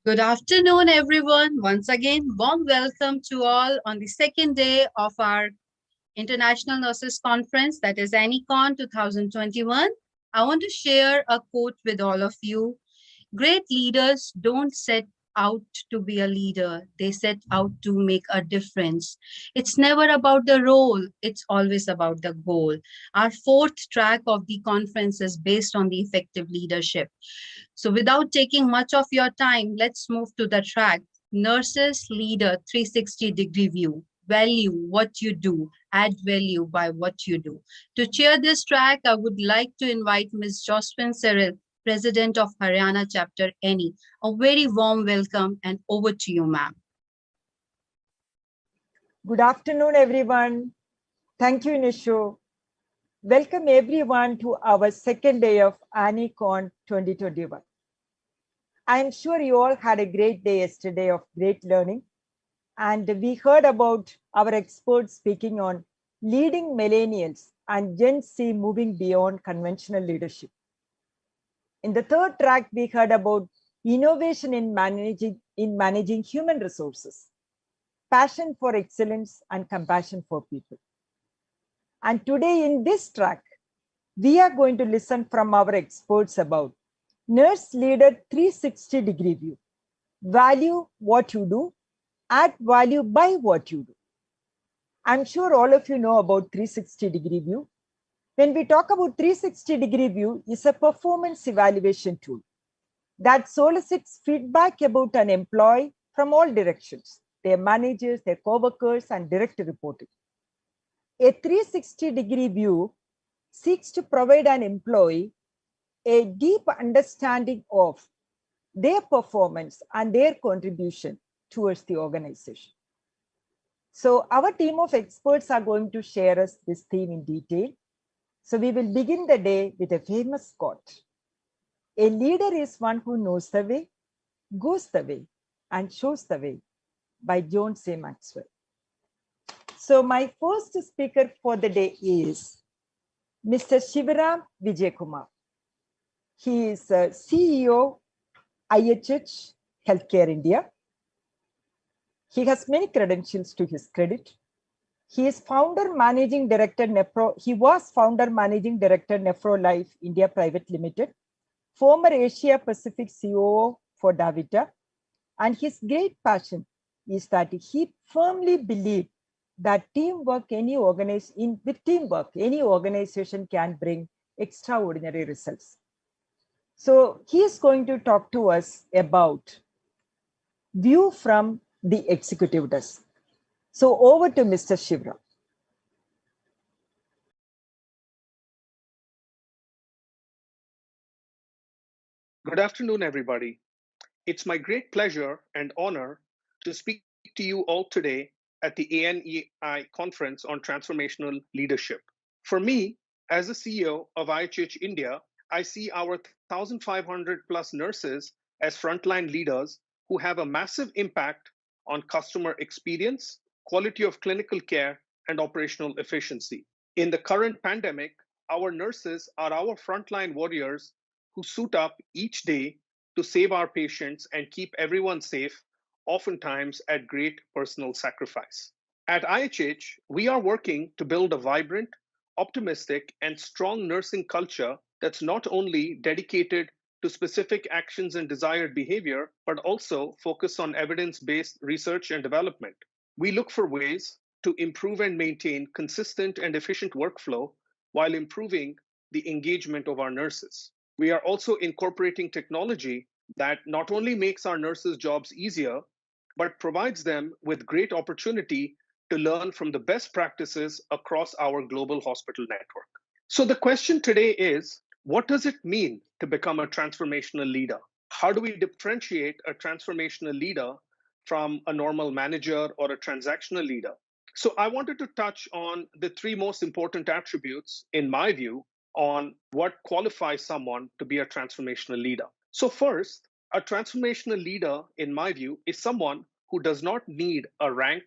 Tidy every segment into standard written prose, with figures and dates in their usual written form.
Good afternoon, everyone. Once again, warm welcome to all on the second day of our International Nurses Conference, that is ANEICON 2021. I want to share a quote with all of you. Great leaders don't set out to be a leader, they set out to make a difference. It's never about the role, it's always about the goal. Our fourth track of the conference is based on the effective leadership. So without taking much of your time, let's move to the track. Nurses Leader 360-degree view. Value what you do, add value by what you do. To chair this track, I would like to invite Ms. Josephine Cyrill, President of Haryana Chapter ANI. A very warm welcome and over to you, ma'am. Good afternoon, everyone. Thank you, Nishu. Welcome everyone to our second day of ANEICON 2021. I am sure you all had a great day yesterday of great learning. And we heard about our experts speaking on leading millennials and Gen Z moving beyond conventional leadership. In the third track, we heard about innovation in managing human resources, passion for excellence, and compassion for people. And today in this track, we are going to listen from our experts about Nurse Leader 360-degree view. Value what you do, add value by what you do. I'm sure all of you know about 360-degree view. When we talk about 360-degree view, it's a performance evaluation tool that solicits feedback about an employee from all directions, their managers, their co-workers, and direct reporting. A 360-degree view seeks to provide an employee a deep understanding of their performance and their contribution towards the organization. So our team of experts are going to share us this theme in detail. So we will begin the day with a famous quote. A leader is one who knows the way, goes the way, and shows the way, by John C. Maxwell. So my first speaker for the day is Mr. Shivara Vijay Kumar. He is CEO, IHH Healthcare India. He has many credentials to his credit. He is founder managing director He was founder managing director Nephrolife India Private Limited, former Asia Pacific COO for Davita, and his great passion is that he firmly believed that with teamwork, any organization can bring extraordinary results. So he is going to talk to us about view from the executive desk. So over to Mr. Shivara. Good afternoon, everybody. It's my great pleasure and honor to speak to you all today at the ANEI Conference on Transformational Leadership. For me, as the CEO of IHH India, I see our 1,500 plus nurses as frontline leaders who have a massive impact on customer experience, quality of clinical care, and operational efficiency. In the current pandemic, our nurses are our frontline warriors who suit up each day to save our patients and keep everyone safe, oftentimes at great personal sacrifice. At IHH, we are working to build a vibrant, optimistic, and strong nursing culture that's not only dedicated to specific actions and desired behavior, but also focus on evidence-based research and development. We look for ways to improve and maintain consistent and efficient workflow while improving the engagement of our nurses. We are also incorporating technology that not only makes our nurses' jobs easier, but provides them with great opportunity to learn from the best practices across our global hospital network. So the question today is, what does it mean to become a transformational leader? How do we differentiate a transformational leader from a normal manager or a transactional leader? So I wanted to touch on the three most important attributes, in my view, on what qualifies someone to be a transformational leader. So first, a transformational leader, in my view, is someone who does not need a rank,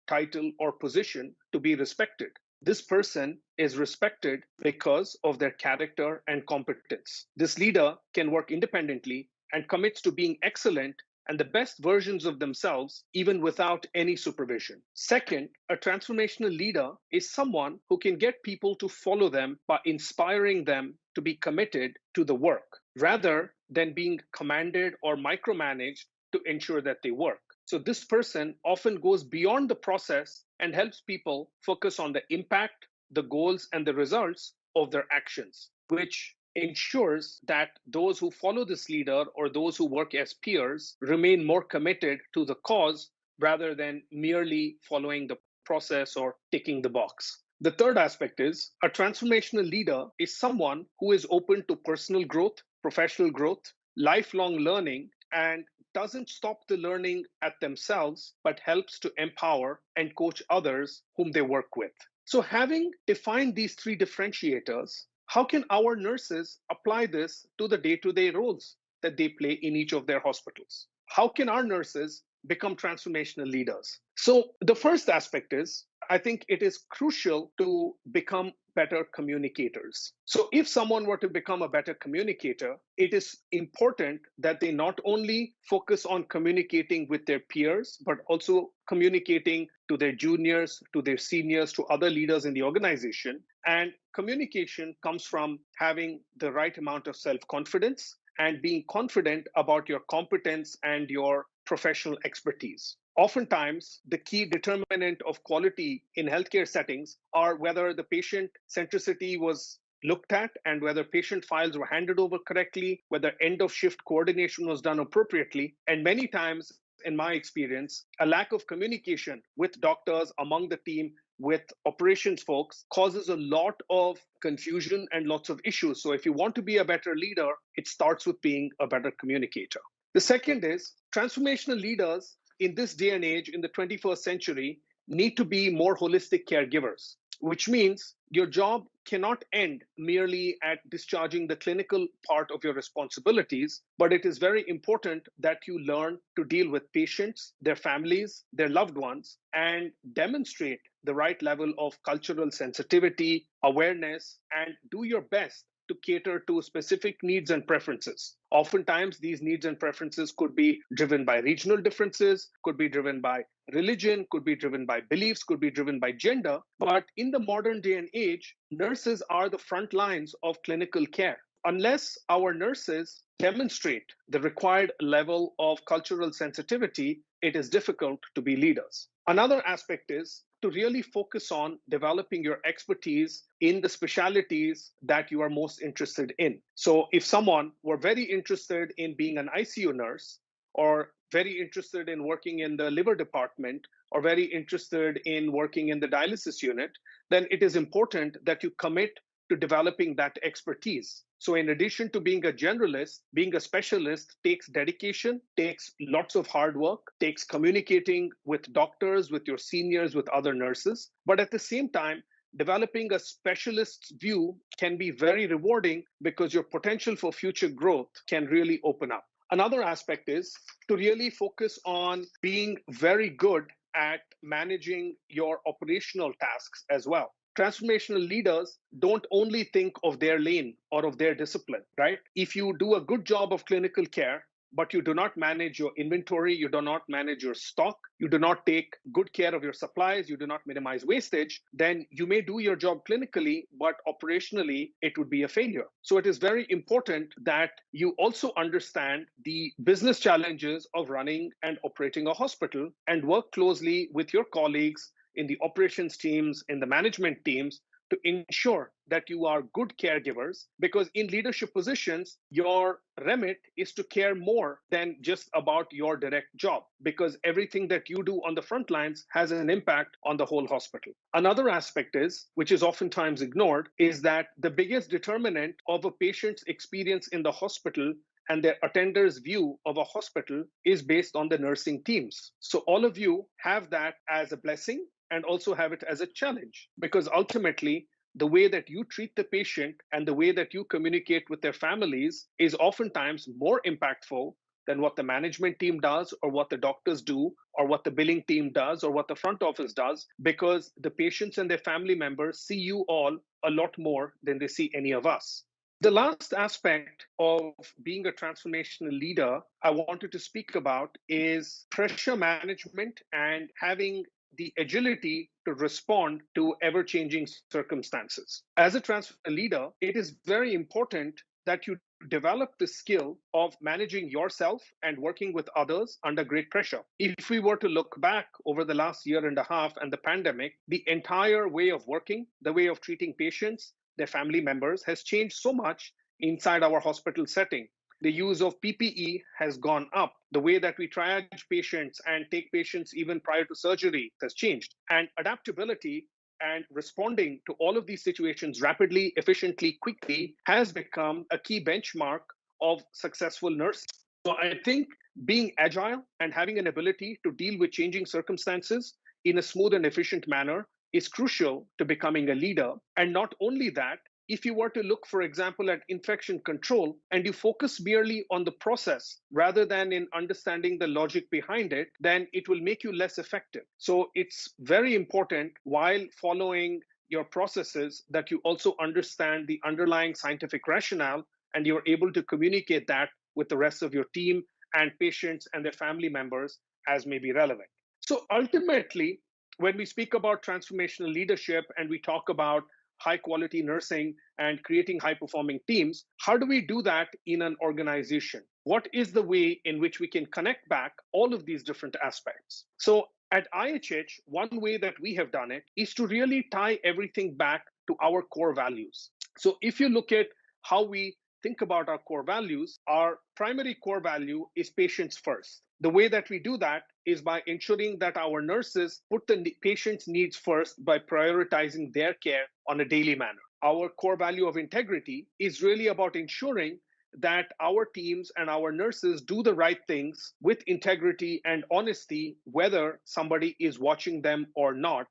title, or position to be respected. This person is respected because of their character and competence. This leader can work independently and commits to being excellent and the best versions of themselves, even without any supervision. Second, a transformational leader is someone who can get people to follow them by inspiring them to be committed to the work, rather than being commanded or micromanaged to ensure that they work. So this person often goes beyond the process and helps people focus on the impact, the goals, and the results of their actions, which ensures that those who follow this leader or those who work as peers remain more committed to the cause rather than merely following the process or ticking the box. The third aspect is a transformational leader is someone who is open to personal growth, professional growth, lifelong learning, and doesn't stop the learning at themselves, but helps to empower and coach others whom they work with. So, having defined these three differentiators, how can our nurses apply this to the day-to-day roles that they play in each of their hospitals? How can our nurses become transformational leaders? So, the first aspect is I think it is crucial to become better communicators. So, if someone were to become a better communicator, it is important that they not only focus on communicating with their peers, but also communicating to their juniors, to their seniors, to other leaders in the organization. And communication comes from having the right amount of self confidence and being confident about your competence and your professional expertise. Oftentimes, the key determinant of quality in healthcare settings are whether the patient centricity was looked at and whether patient files were handed over correctly, whether end of shift coordination was done appropriately. And many times, in my experience, a lack of communication with doctors among the team, with operations folks, causes a lot of confusion and lots of issues. So if you want to be a better leader, it starts with being a better communicator. The second is transformational leaders in this day and age, in the 21st century, need to be more holistic caregivers, which means your job cannot end merely at discharging the clinical part of your responsibilities, but it is very important that you learn to deal with patients, their families, their loved ones, and demonstrate the right level of cultural sensitivity, awareness, and do your best to cater to specific needs and preferences. Oftentimes, these needs and preferences could be driven by regional differences, could be driven by religion, could be driven by beliefs, could be driven by gender. But in the modern day and age, nurses are the front lines of clinical care. Unless our nurses demonstrate the required level of cultural sensitivity, it is difficult to be leaders. Another aspect is to really focus on developing your expertise in the specialties that you are most interested in. So if someone were very interested in being an ICU nurse, or very interested in working in the liver department, or very interested in working in the dialysis unit, then it is important that you commit to developing that expertise. So in addition to being a generalist, being a specialist takes dedication, takes lots of hard work, takes communicating with doctors, with your seniors, with other nurses. But at the same time, developing a specialist's view can be very rewarding because your potential for future growth can really open up. Another aspect is to really focus on being very good at managing your operational tasks as well. Transformational leaders don't only think of their lane or of their discipline, right? If you do a good job of clinical care, but you do not manage your inventory, you do not manage your stock, you do not take good care of your supplies, you do not minimize wastage, then you may do your job clinically, but operationally, it would be a failure. So it is very important that you also understand the business challenges of running and operating a hospital and work closely with your colleagues in the operations teams, in the management teams, to ensure that you are good caregivers, because in leadership positions, your remit is to care more than just about your direct job, because everything that you do on the front lines has an impact on the whole hospital. Another aspect is, which is oftentimes ignored, is that the biggest determinant of a patient's experience in the hospital and their attenders' view of a hospital is based on the nursing teams. So all of you have that as a blessing and also have it as a challenge, because ultimately, the way that you treat the patient and the way that you communicate with their families is oftentimes more impactful than what the management team does, or what the doctors do, or what the billing team does, or what the front office does, because the patients and their family members see you all a lot more than they see any of us. The last aspect of being a transformational leader I wanted to speak about is pressure management and having the agility to respond to ever changing circumstances. As a transformational leader, it is very important that you develop the skill of managing yourself and working with others under great pressure. If we were to look back over the last year and a half and the pandemic, the entire way of working, the way of treating patients, their family members has changed so much inside our hospital setting. The use of PPE has gone up. The way that we triage patients and take patients even prior to surgery has changed. And adaptability and responding to all of these situations rapidly, efficiently, quickly has become a key benchmark of successful nursing. So I think being agile and having an ability to deal with changing circumstances in a smooth and efficient manner is crucial to becoming a leader. And not only that, if you were to look, for example, at infection control and you focus merely on the process rather than in understanding the logic behind it, then it will make you less effective. So it's very important while following your processes that you also understand the underlying scientific rationale and you're able to communicate that with the rest of your team and patients and their family members as may be relevant. So ultimately, when we speak about transformational leadership and we talk about high quality nursing and creating high performing teams, how do we do that in an organization? What is the way in which we can connect back all of these different aspects? So at IHH, one way that we have done it is to really tie everything back to our core values. So if you look at how we think about our core values, our primary core value is patients first. The way that we do that is by ensuring that our nurses put the patient's needs first by prioritizing their care on a daily manner. Our core value of integrity is really about ensuring that our teams and our nurses do the right things with integrity and honesty, whether somebody is watching them or not.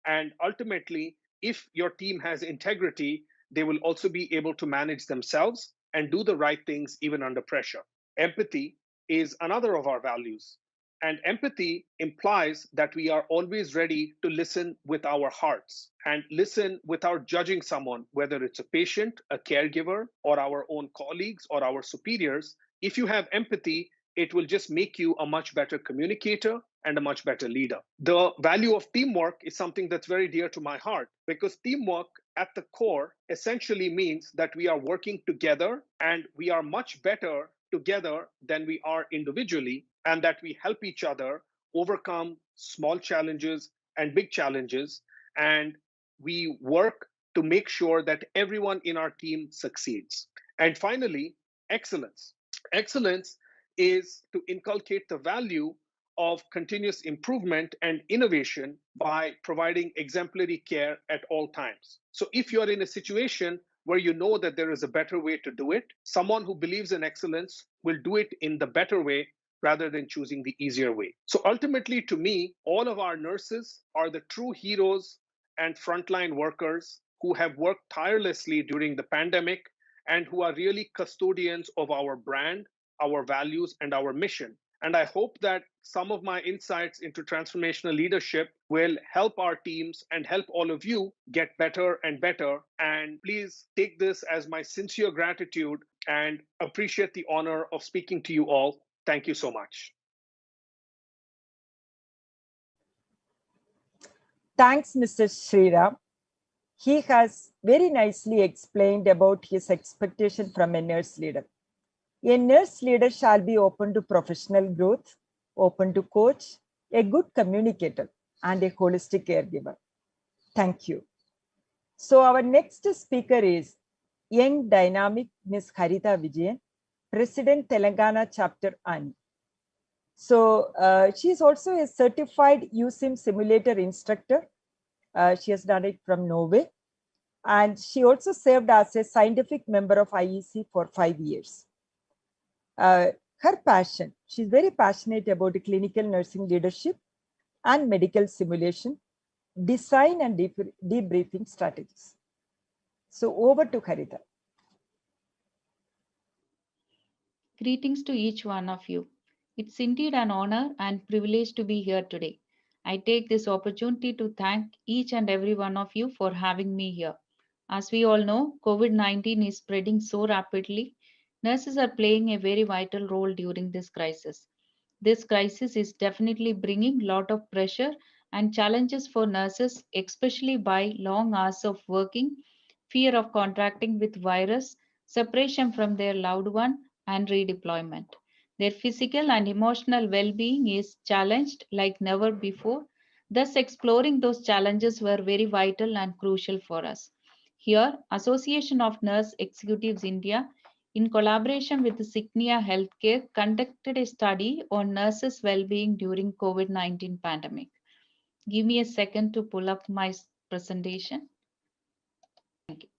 And ultimately, if your team has integrity, they will also be able to manage themselves and do the right things even under pressure. Empathy is another of our values. And empathy implies that we are always ready to listen with our hearts and listen without judging someone, whether it's a patient, a caregiver, or our own colleagues or our superiors. If you have empathy, it will just make you a much better communicator and a much better leader. The value of teamwork is something that's very dear to my heart because teamwork at the core essentially means that we are working together and we are much better together than we are individually, and that we help each other overcome small challenges and big challenges, and we work to make sure that everyone in our team succeeds. And finally, excellence. Excellence is to inculcate the value of continuous improvement and innovation by providing exemplary care at all times. So if you're in a situation where you know that there is a better way to do it, someone who believes in excellence will do it in the better way rather than choosing the easier way. So ultimately, to me, all of our nurses are the true heroes and frontline workers who have worked tirelessly during the pandemic and who are really custodians of our brand, our values, and our mission. And I hope that some of my insights into transformational leadership will help our teams and help all of you get better and better. And please take this as my sincere gratitude and appreciate the honor of speaking to you all. Thank you so much. Thanks, Mr. Shriram. He has very nicely explained about his expectation from a nurse leader. A nurse leader shall be open to professional growth, open to coach, a good communicator, and a holistic caregiver. Thank you. So our next speaker is young dynamic Ms. Haritha Vijayan, President Telangana Chapter ANI. So she is also a certified USIM simulator instructor. She has done it from Norway. And she also served as a scientific member of IEC for 5 years. Her passion, she's very passionate about clinical nursing leadership and medical simulation, design and debriefing strategies. So over to Haritha. Greetings to each one of you. It's indeed an honor and privilege to be here today. I take this opportunity to thank each and every one of you for having me here. As we all know, COVID-19 is spreading so rapidly. Nurses are playing a very vital role during this crisis. This crisis is definitely bringing a lot of pressure and challenges for nurses, especially by long hours of working, fear of contracting with virus, separation from their loved one, and redeployment. Their physical and emotional well-being is challenged like never before. Thus, exploring those challenges were very vital and crucial for us. Here, Association of Nurse Executives India, in collaboration with Signia Healthcare, conducted a study on nurses' well-being during COVID-19 pandemic. Give me a second to pull up my presentation. Thank you.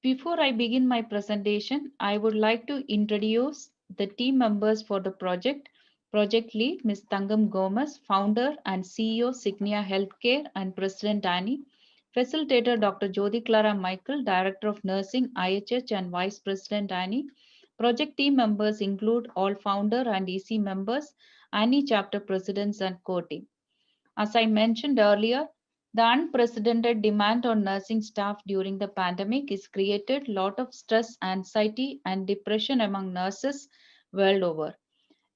Before I begin my presentation, I would like to introduce the team members for the project. Project lead, Ms. Tangam Gomez, founder and CEO, Signia Healthcare and President ANI. Facilitator, Dr. Jyoti Clara Michael, Director of Nursing, IHH and Vice President ANI. Project team members include all founder and EC members, ANI chapter presidents and core team. As I mentioned earlier, the unprecedented demand on nursing staff during the pandemic has created a lot of stress, anxiety, and depression among nurses world over.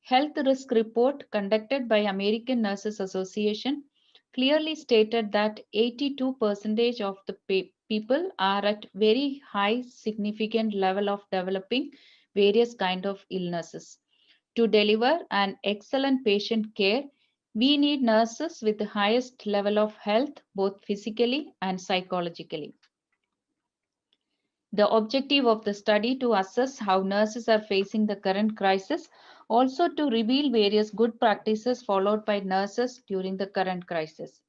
Health risk report conducted by American Nurses Association clearly stated that 82% of the people are at very high significant level of developing various kind of illnesses. To deliver an excellent patient care, we need nurses with the highest level of health, both physically and psychologically. The objective of the study to assess how nurses are facing the current crisis, also to reveal various good practices followed by nurses during the current crisis.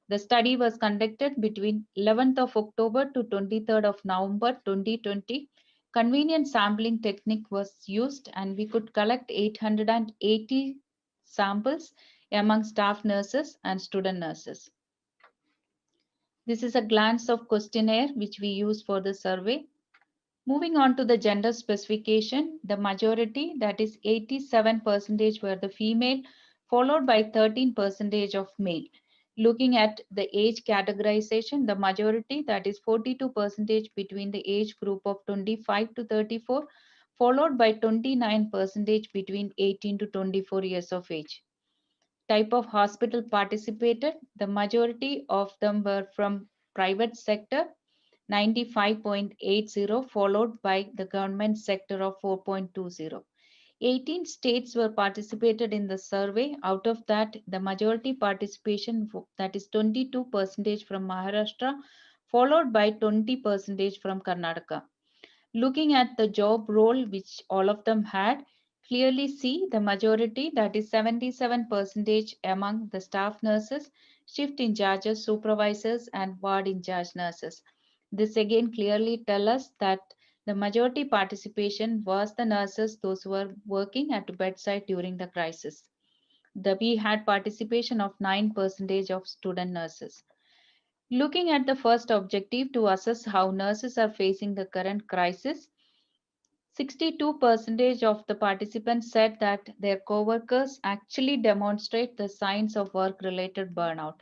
The study was conducted between 11th of October to 23rd of November 2020. Convenient sampling technique was used and we could collect 880 samples among staff nurses and student nurses. This is a glance of questionnaire which we use for the survey. Moving on to the gender specification, the majority, that is 87% were the female, followed by 13% of male. Looking at the age categorization, the majority, that is 42% between the age group of 25 to 34, followed by 29% between 18 to 24 years of age. Type of hospital participated, the majority of them were from private sector, 95.80, followed by the government sector of 4.20. 18 states were participated in the survey. Out of that, the majority participation, that is 22% from Maharashtra, followed by 20% from Karnataka. Looking at the job role which all of them had, clearly see the majority, that is 77% among the staff nurses, shift in charges, supervisors, and ward in charge nurses. This again clearly tells us that the majority participation was the nurses, those who were working at the bedside during the crisis. We had participation of 9% of student nurses. Looking at the first objective to assess how nurses are facing the current crisis, 62% of the participants said that their co-workers actually demonstrate the signs of work-related burnout.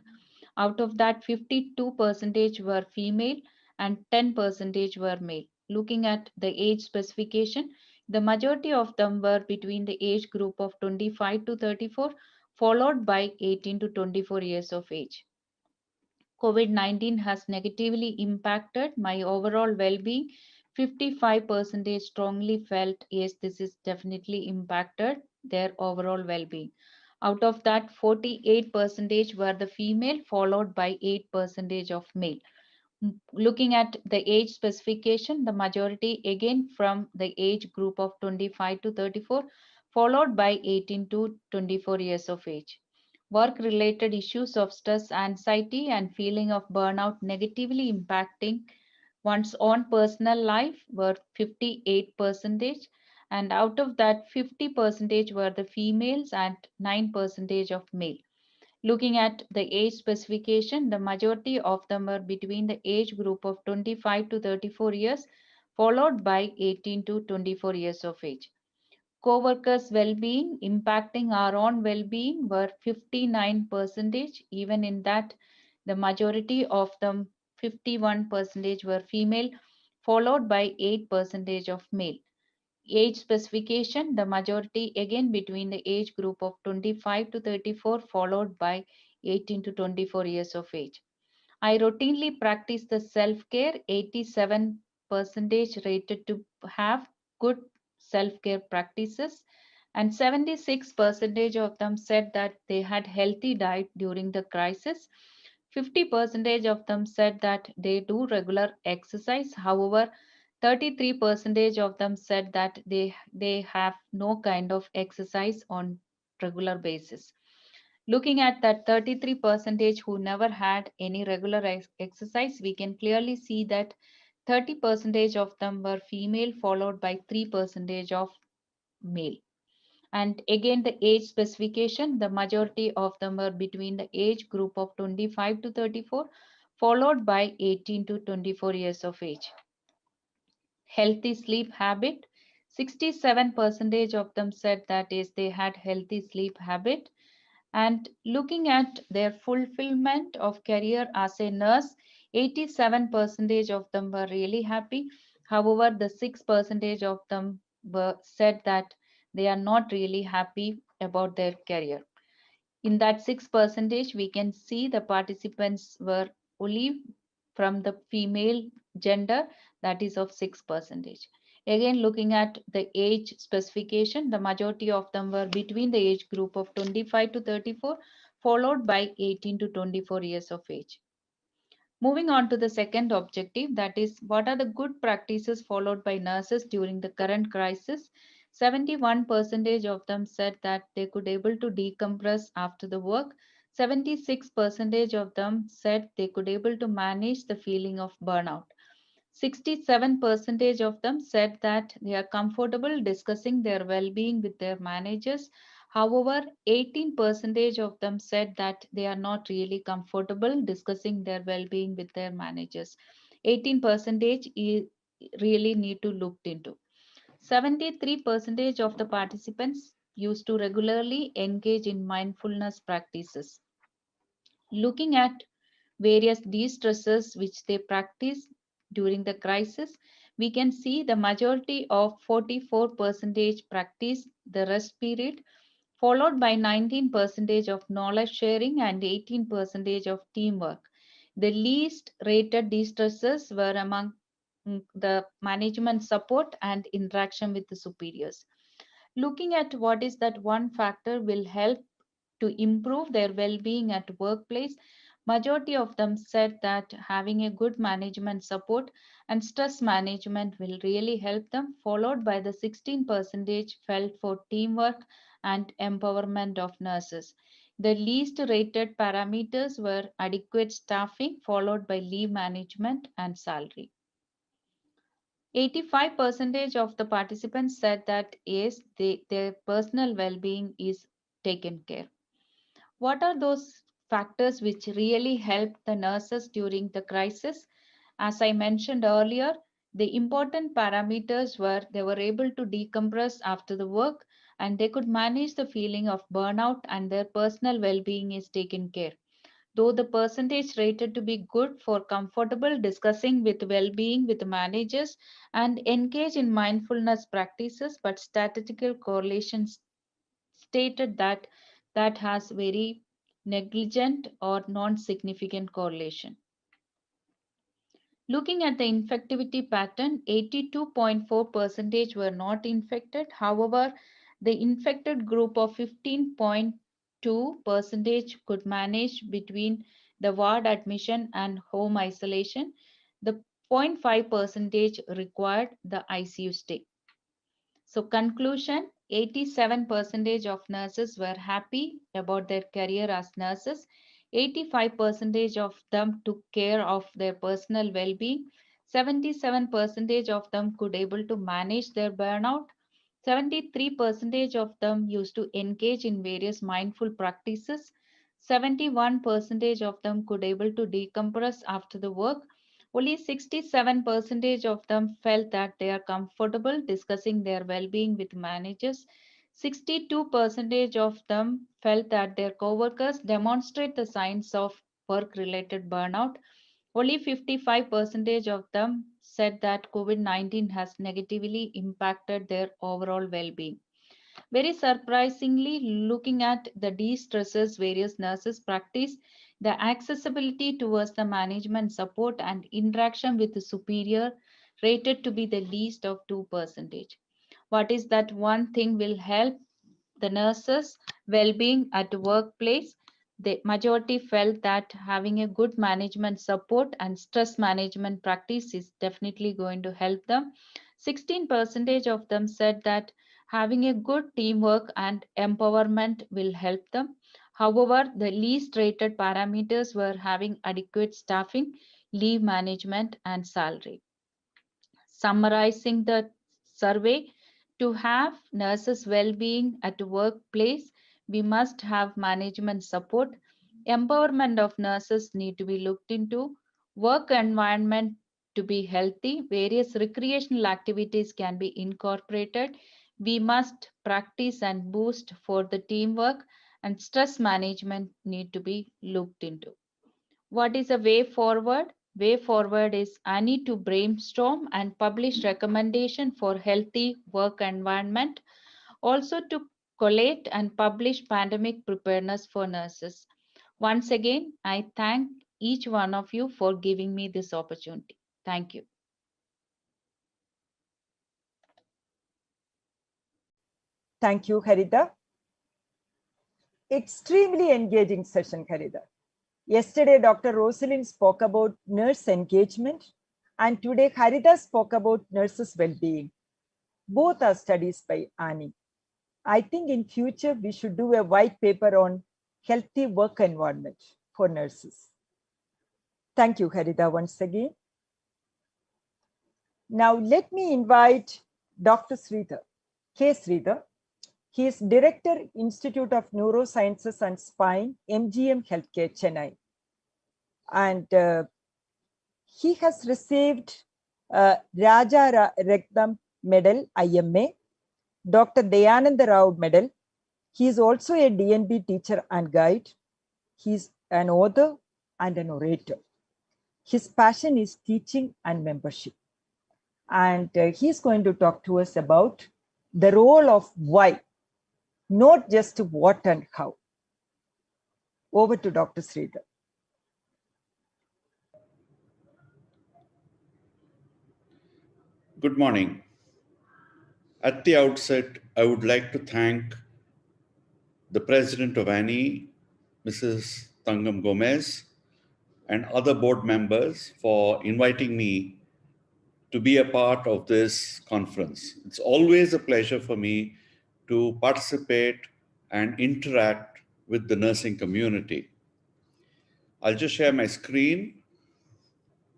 Out of that, 52% were female and 10% were male. Looking at the age specification, the majority of them were between the age group of 25 to 34, followed by 18 to 24 years of age. COVID-19 has negatively impacted my overall well-being. 55% strongly felt, yes, this is definitely impacted their overall well-being. Out of that, 48% were the female, followed by 8% of male. Looking at the age specification, the majority again from the age group of 25 to 34, followed by 18 to 24 years of age. Work-related issues of stress, anxiety, and feeling of burnout negatively impacting one's own personal life were 58%, and out of that, 50% were the females and 9% of male. Looking at the age specification, the majority of them were between the age group of 25 to 34 years, followed by 18 to 24 years of age. Co-workers' well-being impacting our own well-being were 59%. Even in that, the majority of them, 51% were female, followed by 8% of male. Age specification, the majority again between the age group of 25 to 34, followed by 18 to 24 years of age. I routinely practice the self-care, 87% rated to have good self-care practices, and 76% of them said that they had healthy diet during the crisis. 50% of them said that they do regular exercise. However, 33% of them said that they have no kind of exercise on regular basis. Looking at that 33% who never had any regular exercise, we can clearly see that 30% of them were female, followed by 3% of male. And again, the age specification, the majority of them were between the age group of 25 to 34, followed by 18 to 24 years of age. Healthy sleep habit, 67% of them said that is they had healthy sleep habit. And looking at their fulfillment of career as a nurse, 87% of them were really happy. However, the 6% of them were said that they are not really happy about their career. In that 6%, we can see the participants were only from the female gender, that is of 6%. Again, looking at the age specification, the majority of them were between the age group of 25 to 34, followed by 18 to 24 years of age. Moving on to the second objective, that is, what are the good practices followed by nurses during the current crisis? 71% of them said that they could able to decompress after the work. 76% of them said they could able to manage the feeling of burnout. 67% of them said that they are comfortable discussing their well-being with their managers. However, 18% of them said that they are not really comfortable discussing their well-being with their managers. 18% really need to look into. 73% of the participants used to regularly engage in mindfulness practices. Looking at various de-stressors which they practice during the crisis, we can see the majority of 44% practice the rest period, followed by 19% of knowledge sharing and 18% of teamwork. The least rated de-stressors were among the management support and interaction with the superiors. Looking at what is that one factor will help to improve their well-being at workplace, majority of them said that having a good management support and stress management will really help them, followed by the 16% felt for teamwork and empowerment of nurses. The least rated parameters were adequate staffing, followed by leave management and salary. 85% of the participants said that yes, their personal well-being is taken care. What are those factors which really helped the nurses during the crisis? As I mentioned earlier, the important parameters were they were able to decompress after the work and they could manage the feeling of burnout and their personal well-being is taken care. Though the percentage rated to be good for comfortable discussing with well-being with managers and engage in mindfulness practices, but statistical correlations stated that that has very negligent or non-significant correlation. Looking at the infectivity pattern, 82.4% were not infected. However, the infected group of 15.2% could manage between the ward admission and home isolation. The 0.5% required the ICU stay. So conclusion, 87% of nurses were happy about their career as nurses. 85% of them took care of their personal well-being. 77% of them could able to manage their burnout. 73% of them used to engage in various mindful practices. 71% of them could able to decompress after the work. Only 67% of them felt that they are comfortable discussing their well-being with managers. 62% of them felt that their coworkers demonstrate the signs of work-related burnout. Only 55% of them said that COVID-19 has negatively impacted their overall well-being. Very surprisingly, looking at the de-stresses various nurses practice, the accessibility towards the management support and interaction with the superior rated to be the least of 2%. What is that one thing will help the nurses' well-being at the workplace? The majority felt that having a good management support and stress management practice is definitely going to help them. 16% of them said that having a good teamwork and empowerment will help them. However, the least rated parameters were having adequate staffing, leave management, and salary. Summarizing the survey, to have nurses' well-being at the workplace, we must have management support. Empowerment of nurses need to be looked into. Work environment to be healthy. Various recreational activities can be incorporated. We must practice and boost for the teamwork, and stress management need to be looked into. What is a way forward? Way forward is I need to brainstorm and publish recommendation for healthy work environment. Also to collate and publish pandemic preparedness for nurses. Once again, I thank each one of you for giving me this opportunity. Thank you. Thank you, Haritha. Extremely engaging session, Haritha. Yesterday, Dr. Rosalind spoke about nurse engagement, and today Haritha spoke about nurses' well-being. Both are studies by Annie. I think in future, we should do a white paper on healthy work environment for nurses. Thank you, Haritha, once again. Now, let me invite Dr. Sridhar, K. Sridhar. He is Director, Institute of Neurosciences and Spine, MGM Healthcare, Chennai. And he has received Raja Rekdam Medal, IMA, Dr. Dayananda Rao Medal. He is also a DNB teacher and guide. He is an author and an orator. His passion is teaching and membership. And he's going to talk to us about the role of why, not just what and how. Over to Dr. Sridhar. Good morning. At the outset, I would like to thank the President of ANI, Mrs. Tangam Gomez, and other board members for inviting me to be a part of this conference. It's always a pleasure for me to participate and interact with the nursing community. I'll just share my screen.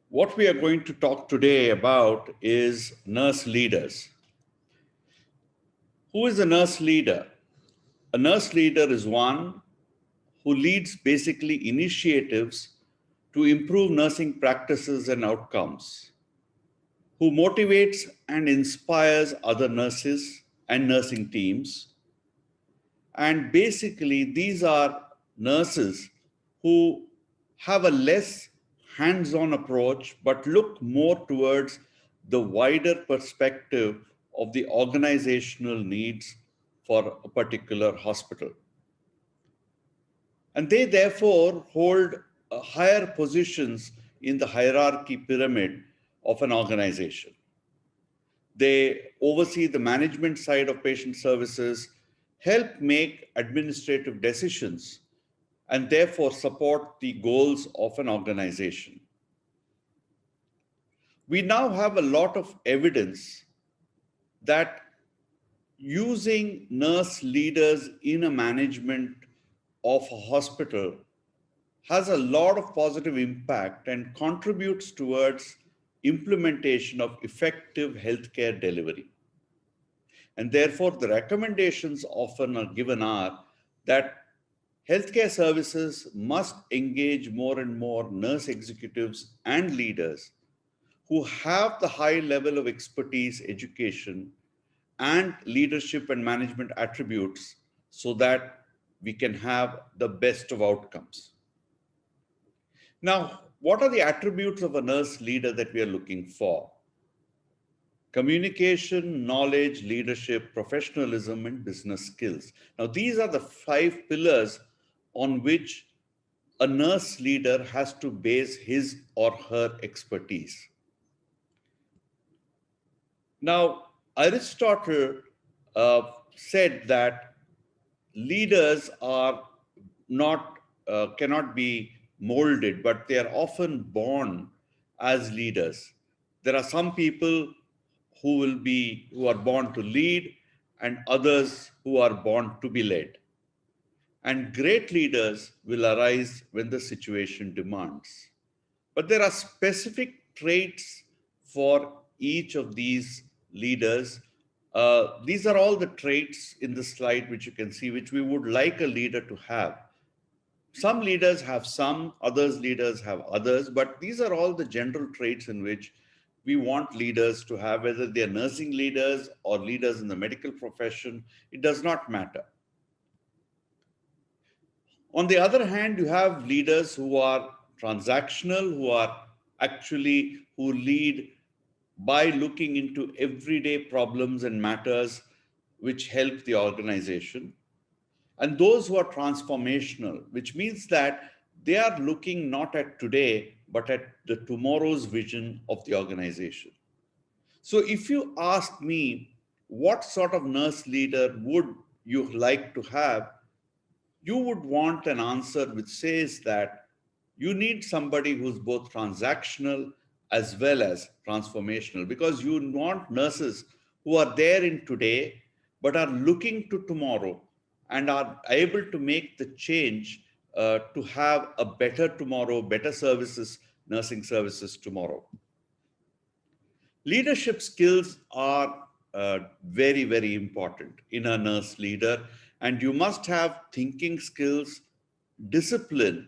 What we are going to talk today about is nurse leaders. Who is a nurse leader? A nurse leader is one who leads basically initiatives to improve nursing practices and outcomes, who motivates and inspires other nurses and nursing teams. And basically, these are nurses who have a less hands-on approach, but look more towards the wider perspective of the organizational needs for a particular hospital. And they therefore hold higher positions in the hierarchy pyramid of an organization. They oversee the management side of patient services, help make administrative decisions, and therefore support the goals of an organization. We now have a lot of evidence that using nurse leaders in a management of a hospital has a lot of positive impact and contributes towards implementation of effective healthcare delivery. And therefore, the recommendations often are given are that healthcare services must engage more and more nurse executives and leaders who have the high level of expertise, education, and leadership and management attributes so that we can have the best of outcomes. Now, what are the attributes of a nurse leader that we are looking for? Communication, knowledge, leadership, professionalism, and business skills. Now, these are the 5 pillars on which a nurse leader has to base his or her expertise. Now, Aristotle said that leaders are not cannot be molded, but they are often born as leaders. There are some people who are born to lead, and others who are born to be led. And great leaders will arise when the situation demands. But there are specific traits for each of these leaders. These are all the traits in the slide which you can see, which we would like a leader to have. Some leaders have some, others leaders have others, but these are all the general traits in which we want leaders to have, whether they're nursing leaders or leaders in the medical profession, it does not matter. On the other hand, you have leaders who are transactional, who lead by looking into everyday problems and matters which help the organization. And those who are transformational, which means that they are looking not at today, but at the tomorrow's vision of the organization. So if you ask me, what sort of nurse leader would you like to have? You would want an answer which says that you need somebody who's both transactional as well as transformational, because you want nurses who are there in today but are looking to tomorrow and are able to make the change to have a better tomorrow, better services, nursing services tomorrow. Leadership skills are very, very important in a nurse leader, and you must have thinking skills, discipline,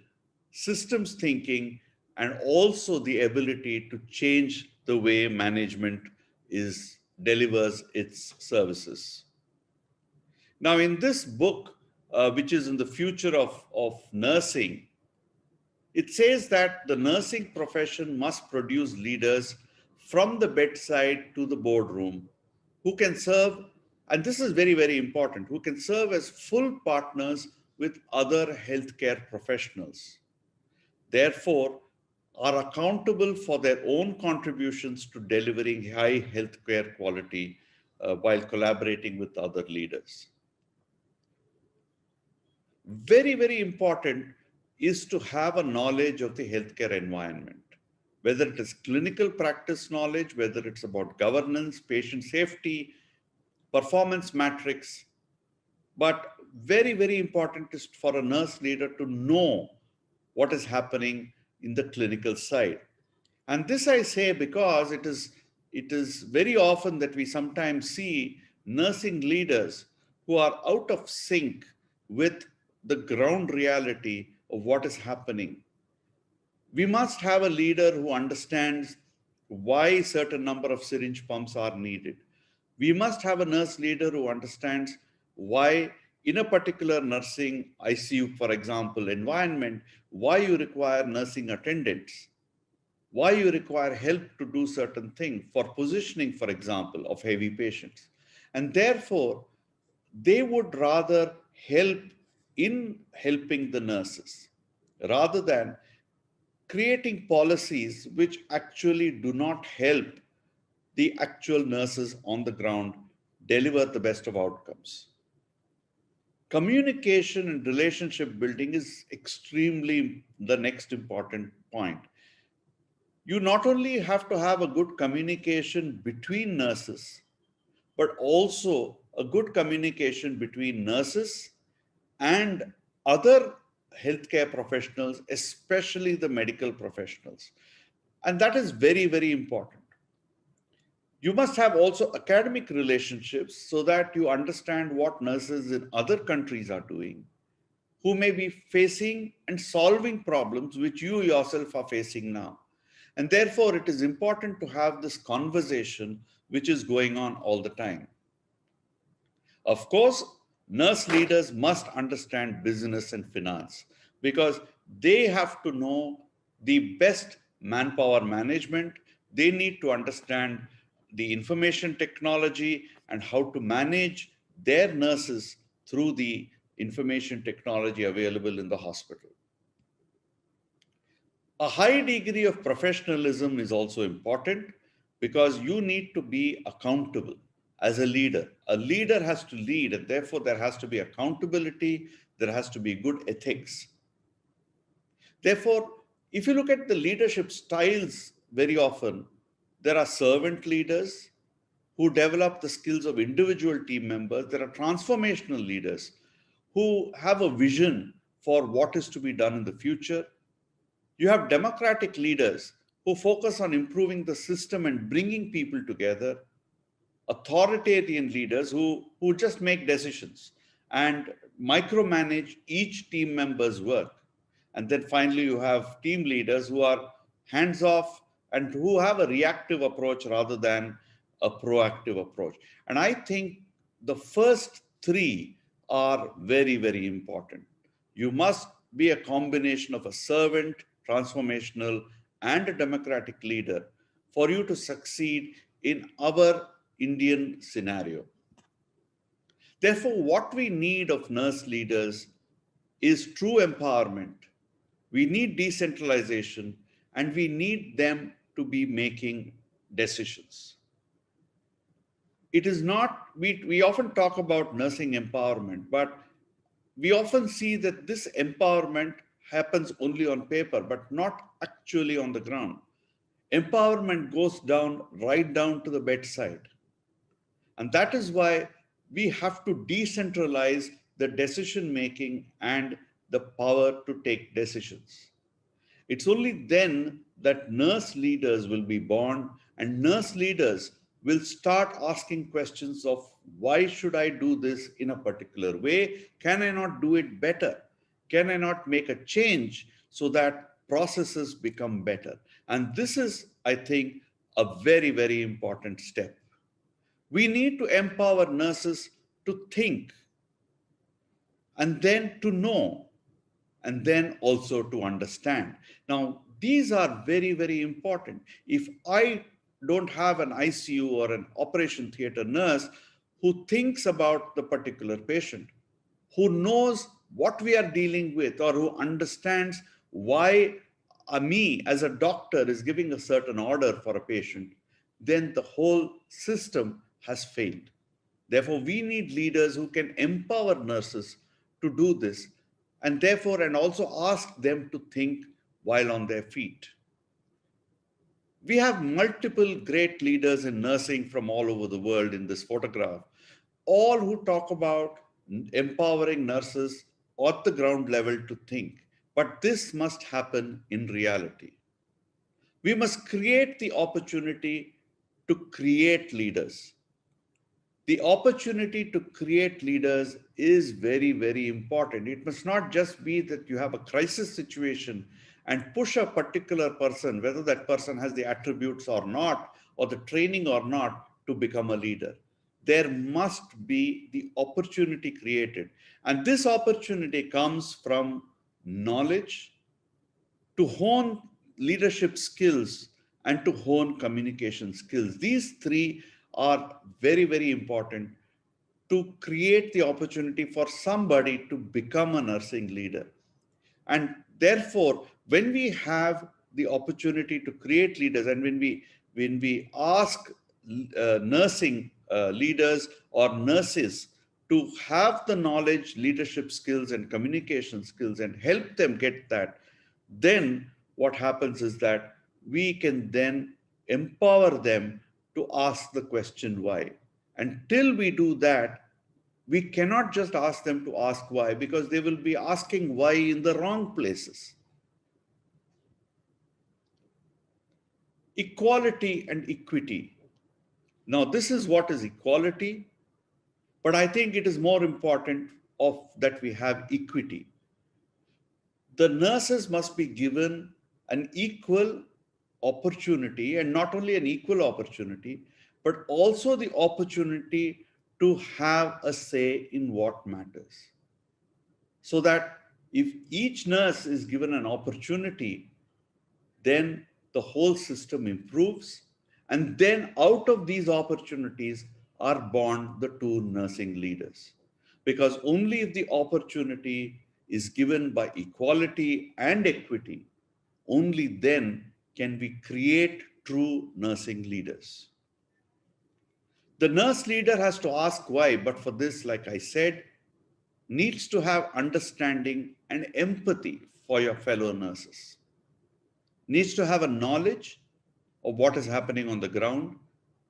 systems thinking, and also the ability to change the way management delivers its services. Now, in this book, which is in the future of nursing, it says that the nursing profession must produce leaders from the bedside to the boardroom who can serve, and this is very, very important, who can serve as full partners with other healthcare professionals. Therefore, are accountable for their own contributions to delivering high healthcare quality while collaborating with other leaders. Very, very important is to have a knowledge of the healthcare environment, whether it is clinical practice knowledge, whether it's about governance, patient safety, performance metrics. But very, very important is for a nurse leader to know what is happening in the clinical side. And this I say because it is very often that we sometimes see nursing leaders who are out of sync with the ground reality of what is happening. We must have a leader who understands why a certain number of syringe pumps are needed. We must have a nurse leader who understands why in a particular nursing ICU, for example, environment, why you require nursing attendants, why you require help to do certain things for positioning, for example, of heavy patients. And therefore, they would rather help in helping the nurses rather than creating policies which actually do not help the actual nurses on the ground deliver the best of outcomes. Communication and relationship building is extremely the next important point. You not only have to have a good communication between nurses, but also a good communication between nurses and other healthcare professionals, especially the medical professionals. And that is very, very important. You must have also academic relationships so that you understand what nurses in other countries are doing, who may be facing and solving problems which you yourself are facing now. And therefore, it is important to have this conversation which is going on all the time. Of course, nurse leaders must understand business and finance because they have to know the best manpower management. They need to understand the information technology and how to manage their nurses through the information technology available in the hospital. A high degree of professionalism is also important because you need to be accountable as a leader. A leader has to lead, and therefore there has to be accountability, there has to be good ethics. Therefore, if you look at the leadership styles, very often there are servant leaders who develop the skills of individual team members. There are transformational leaders who have a vision for what is to be done in the future. You have democratic leaders who focus on improving the system and bringing people together. Authoritarian leaders who just make decisions and micromanage each team member's work. And then finally, you have team leaders who are hands off and who have a reactive approach rather than a proactive approach. And I think the first three are very, very important. You must be a combination of a servant, transformational, and a democratic leader for you to succeed in our Indian scenario. Therefore, what we need of nurse leaders is true empowerment. We need decentralization, and we need them to be making decisions. It is not, we often talk about nursing empowerment, but we often see that this empowerment happens only on paper, but not actually on the ground. Empowerment goes down, right down to the bedside. And that is why we have to decentralize the decision making and the power to take decisions. It's only then that nurse leaders will be born, and nurse leaders will start asking questions of why should I do this in a particular way? Can I not do it better? Can I not make a change so that processes become better? And this is, I think, a very, very important step. We need to empower nurses to think, and then to know, and then also to understand. Now, these are very, very important. If I don't have an ICU or an operation theater nurse who thinks about the particular patient, who knows what we are dealing with, or who understands why me as a doctor is giving a certain order for a patient, then the whole system has failed. Therefore, we need leaders who can empower nurses to do this, and therefore, and also ask them to think while on their feet. We have multiple great leaders in nursing from all over the world in this photograph, all who talk about empowering nurses at the ground level to think. But this must happen in reality. We must create the opportunity to create leaders. The opportunity to create leaders is very, very important. It must not just be that you have a crisis situation and push a particular person, whether that person has the attributes or not, or the training or not, to become a leader. There must be the opportunity created. And this opportunity comes from knowledge, to hone leadership skills, and to hone communication skills. These three are very, very important to create the opportunity for somebody to become a nursing leader. And therefore, when we have the opportunity to create leaders, and when we ask nursing leaders or nurses to have the knowledge, leadership skills, and communication skills, and help them get that, then what happens is that we can then empower them to ask the question why. Until we do that, we cannot just ask them to ask why, because they will be asking why in the wrong places. Equality and equity. Now, this is what is equality, but I think it is more important that we have equity. The nurses must be given an equal opportunity, and not only an equal opportunity, but also the opportunity to have a say in what matters. So that if each nurse is given an opportunity then the whole system improves. And then out of these opportunities are born the two nursing leaders. Because only if the opportunity is given by equality and equity, only then can we create true nursing leaders. The nurse leader has to ask why, but for this, like I said, needs to have understanding and empathy for your fellow nurses, needs to have a knowledge of what is happening on the ground,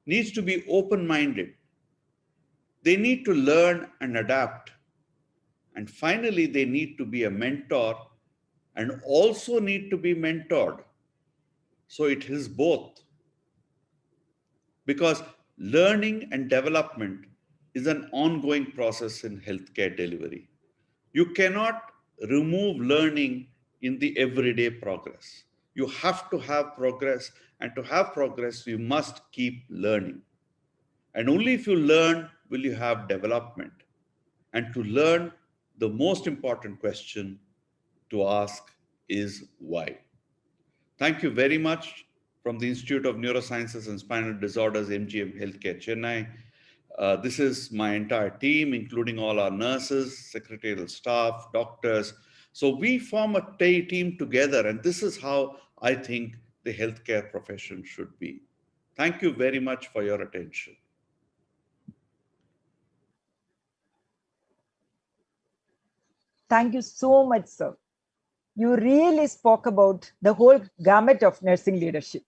needs to be open-minded. They need to learn and adapt. And finally, they need to be a mentor and also need to be mentored. So it is both. Because learning and development is an ongoing process in healthcare delivery. You cannot remove learning in the everyday progress. You have to have progress, and to have progress, you must keep learning. And only if you learn will you have development. And to learn, the most important question to ask is why. Thank you very much from the Institute of Neurosciences and Spinal Disorders, MGM Healthcare, Chennai. This is my entire team, including all our nurses, secretarial staff, doctors. So we form a team together, and this is how I think the healthcare profession should be. Thank you very much for your attention. Thank you so much, sir. You really spoke about the whole gamut of nursing leadership.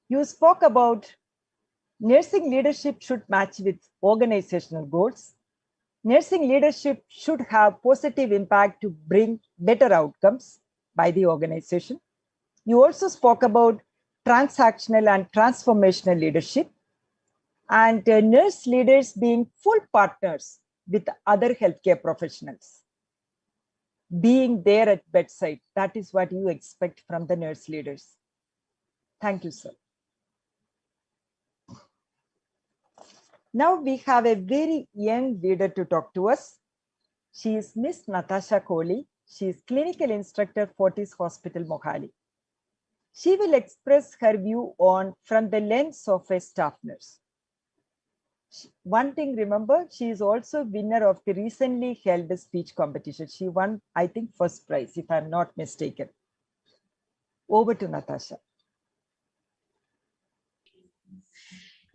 You spoke about nursing leadership should match with organizational goals. Nursing leadership should have positive impact to bring better outcomes by the organization. You also spoke about transactional and transformational leadership, and nurse leaders being full partners with other healthcare professionals. Being there at bedside, that is what you expect from the nurse leaders. Thank you, sir. Now we have a very young leader to talk to us. She is Miss Natasha Kohli. She is clinical instructor, Fortis Hospital, Mahal. She will express her view on from the lens of a staff nurse. One thing, remember, she is also winner of the recently held speech competition. She won, I think, first prize, if I'm not mistaken. Over to Natasha.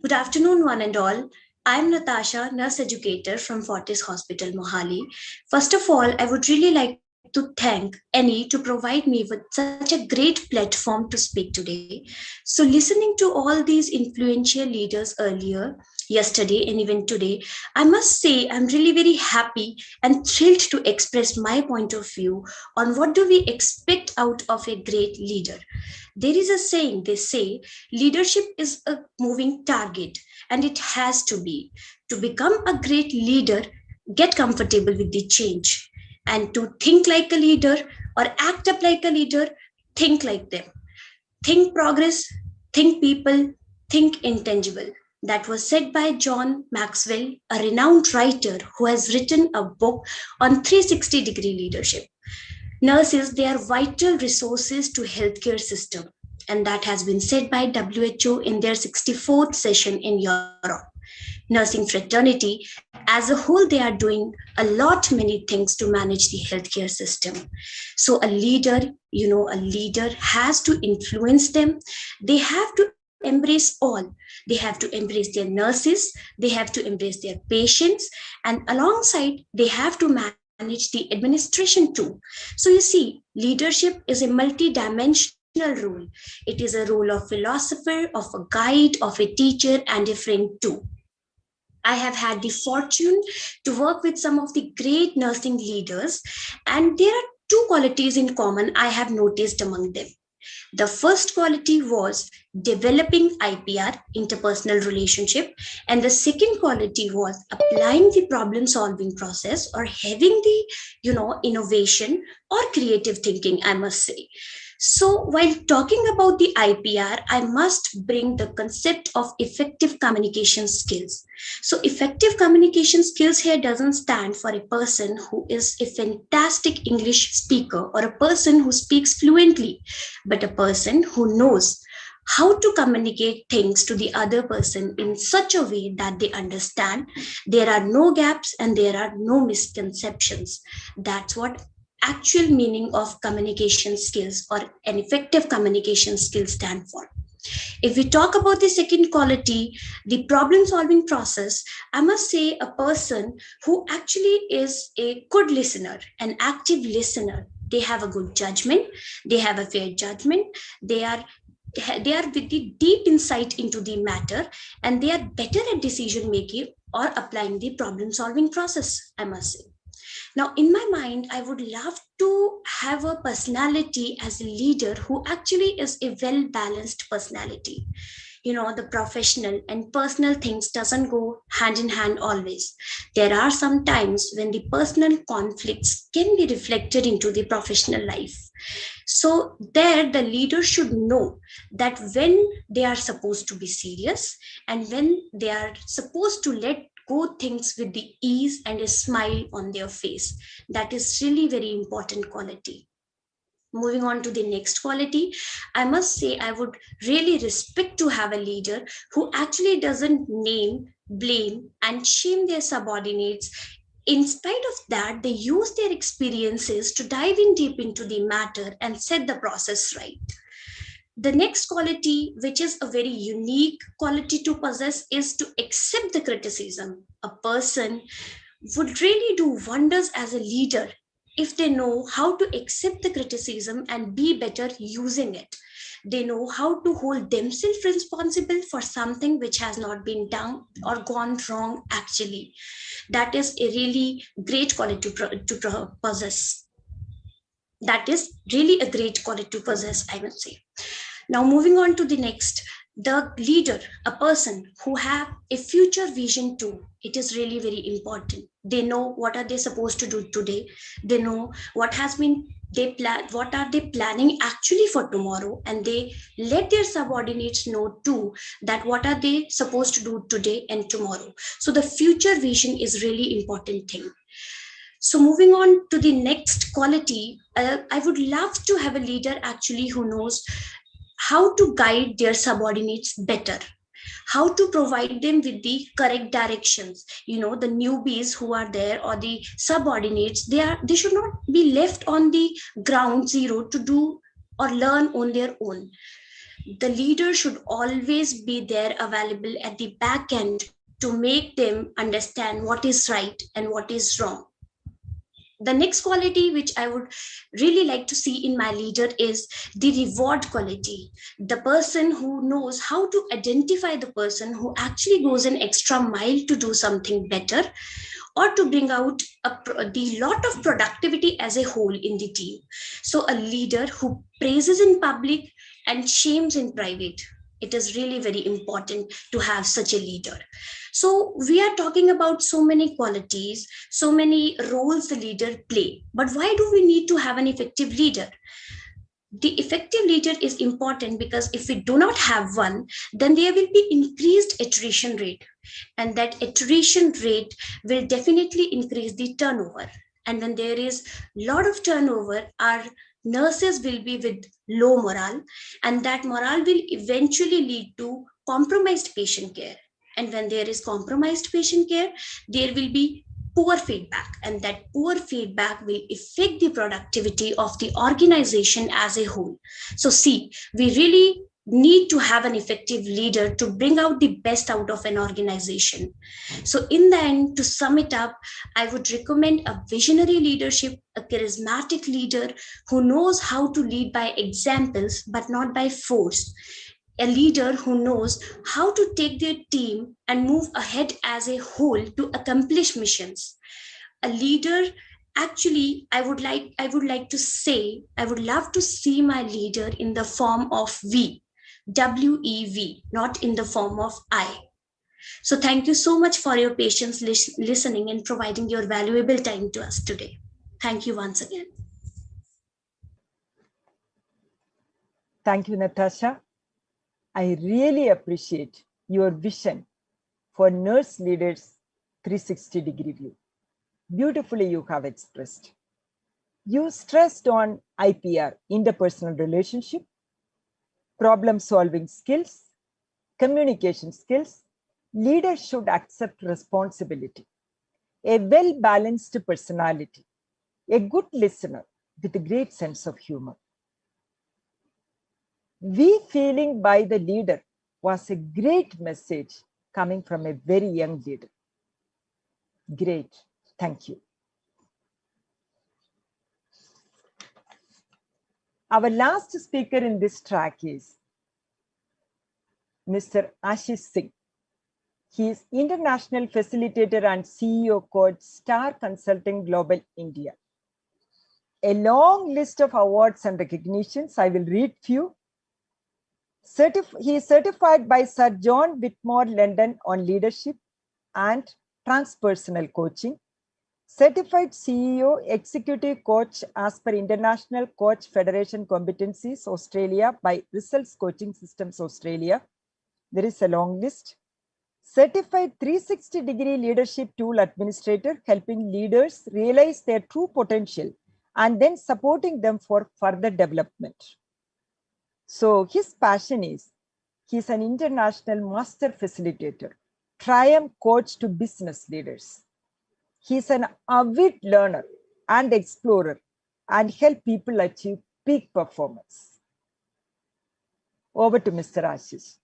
Good afternoon, one and all. I'm Natasha, nurse educator from Fortis Hospital, Mahal. First of all, I would really like to thank ANEI to provide me with such a great platform to speak today. So listening to all these influential leaders earlier, yesterday and even today, I must say I'm really very happy and thrilled to express my point of view on what do we expect out of a great leader. There is a saying, they say, leadership is a moving target, and it has to be. To become a great leader, get comfortable with the change. And to think like a leader or act up like a leader, think like them. Think progress, think people, think intangible. That was said by John Maxwell, a renowned writer who has written a book on 360-degree leadership. Nurses, they are vital resources to healthcare system. And that has been said by WHO in their 64th session in Europe. Nursing fraternity, as a whole, they are doing a lot many things to manage the healthcare system. So a leader, a leader has to influence them. They have to embrace all. They have to embrace their nurses. They have to embrace their patients. And alongside, they have to manage the administration too. So you see, leadership is a multi-dimensional role. It is a role of philosopher, of a guide, of a teacher, and a friend too. I have had the fortune to work with some of the great nursing leaders, and there are two qualities in common I have noticed among them. The first quality was developing IPR, interpersonal relationship, and the second quality was applying the problem-solving process or having the, innovation or creative thinking, I must say. So, while talking about the IPR, I must bring the concept of effective communication skills. So, effective communication skills here doesn't stand for a person who is a fantastic English speaker or a person who speaks fluently, but a person who knows how to communicate things to the other person in such a way that they understand. There are no gaps and there are no misconceptions. That's what actual meaning of communication skills or an effective communication skills stand for. If we talk about the second quality, the problem solving process, I must say a person who actually is a good listener, an active listener. They have a good judgment, they have a fair judgment, they are with the deep insight into the matter, and they are better at decision making or applying the problem solving process, I must say. Now, in my mind, I would love to have a personality as a leader who actually is a well balanced personality. You know, the professional and personal things doesn't go hand in hand always. There are some times when the personal conflicts can be reflected into the professional life. So there the leader should know that when they are supposed to be serious and when they are supposed to let go things with the ease and a smile on their face. That is really very important quality. Moving on to the next quality, I must say I would really respect to have a leader who actually doesn't name, blame, and shame their subordinates. In spite of that, they use their experiences to dive in deep into the matter and set the process right. The next quality, which is a very unique quality to possess, is to accept the criticism. A person would really do wonders as a leader if they know how to accept the criticism and be better using it. They know how to hold themselves responsible for something which has not been done or gone wrong actually. That is a really great quality to possess. That is really a great quality to possess, I would say. Now, moving on to the next, the leader, a person who have a future vision too. It is really very important. They know what are they supposed to do today. They know what has been they plan, what are they planning actually for tomorrow, and they let their subordinates know too that what are they supposed to do today and tomorrow. So the future vision is really important thing. So moving on to the next quality, I would love to have a leader actually who knows how to guide their subordinates better, how to provide them with the correct directions. You know, the newbies who are there or the subordinates, they should not be left on the ground zero to do or learn on their own. The leader should always be there available at the back end to make them understand what is right and what is wrong. The next quality which I would really like to see in my leader is the reward quality. The person who knows how to identify the person who actually goes an extra mile to do something better or to bring out the lot of productivity as a whole in the team. So a leader who praises in public and shames in private. It is really very important to have such a leader. So we are talking about so many qualities, so many roles the leader play. But why do we need to have an effective leader? The effective leader is important because if we do not have one, then there will be increased attrition rate, and that attrition rate will definitely increase the turnover. And when there is a lot of turnover, our nurses will be with low morale, and that morale will eventually lead to compromised patient care. And when there is compromised patient care, there will be poor feedback, and that poor feedback will affect the productivity of the organization as a whole. So see, we really need to have an effective leader to bring out the best out of an organization. So in the end, to sum it up, I would recommend a visionary leadership, a charismatic leader who knows how to lead by examples but not by force, a leader who knows how to take their team and move ahead as a whole to accomplish missions. A leader, actually, I would like to say, I would love to see my leader in the form of WEV, not in the form of I. So thank you so much for your patience listening and providing your valuable time to us today. Thank you once again. Thank you, Natasha. I really appreciate your vision for Nurse Leaders 360-degree view. Beautifully you have expressed. You stressed on IPR, interpersonal relationship, problem-solving skills, communication skills. Leaders should accept responsibility, a well-balanced personality, a good listener with a great sense of humor. We feeling by the leader was a great message coming from a very young leader. Great. Thank you. Our last speaker in this track is Mr. Ashish Singh. He is International Facilitator and CEO coach, Star Consulting Global India. A long list of awards and recognitions. I will read few. He is certified by Sir John Whitmore, London on leadership and transpersonal coaching. Certified CEO, Executive Coach as per International Coach Federation Competencies, Australia by Results Coaching Systems, Australia. There is a long list. Certified 360-degree leadership tool administrator, helping leaders realize their true potential and then supporting them for further development. So his passion is, he's an international master facilitator, triumph coach to business leaders. He's an avid learner and explorer and help people achieve peak performance. Over to Mr. Ashish.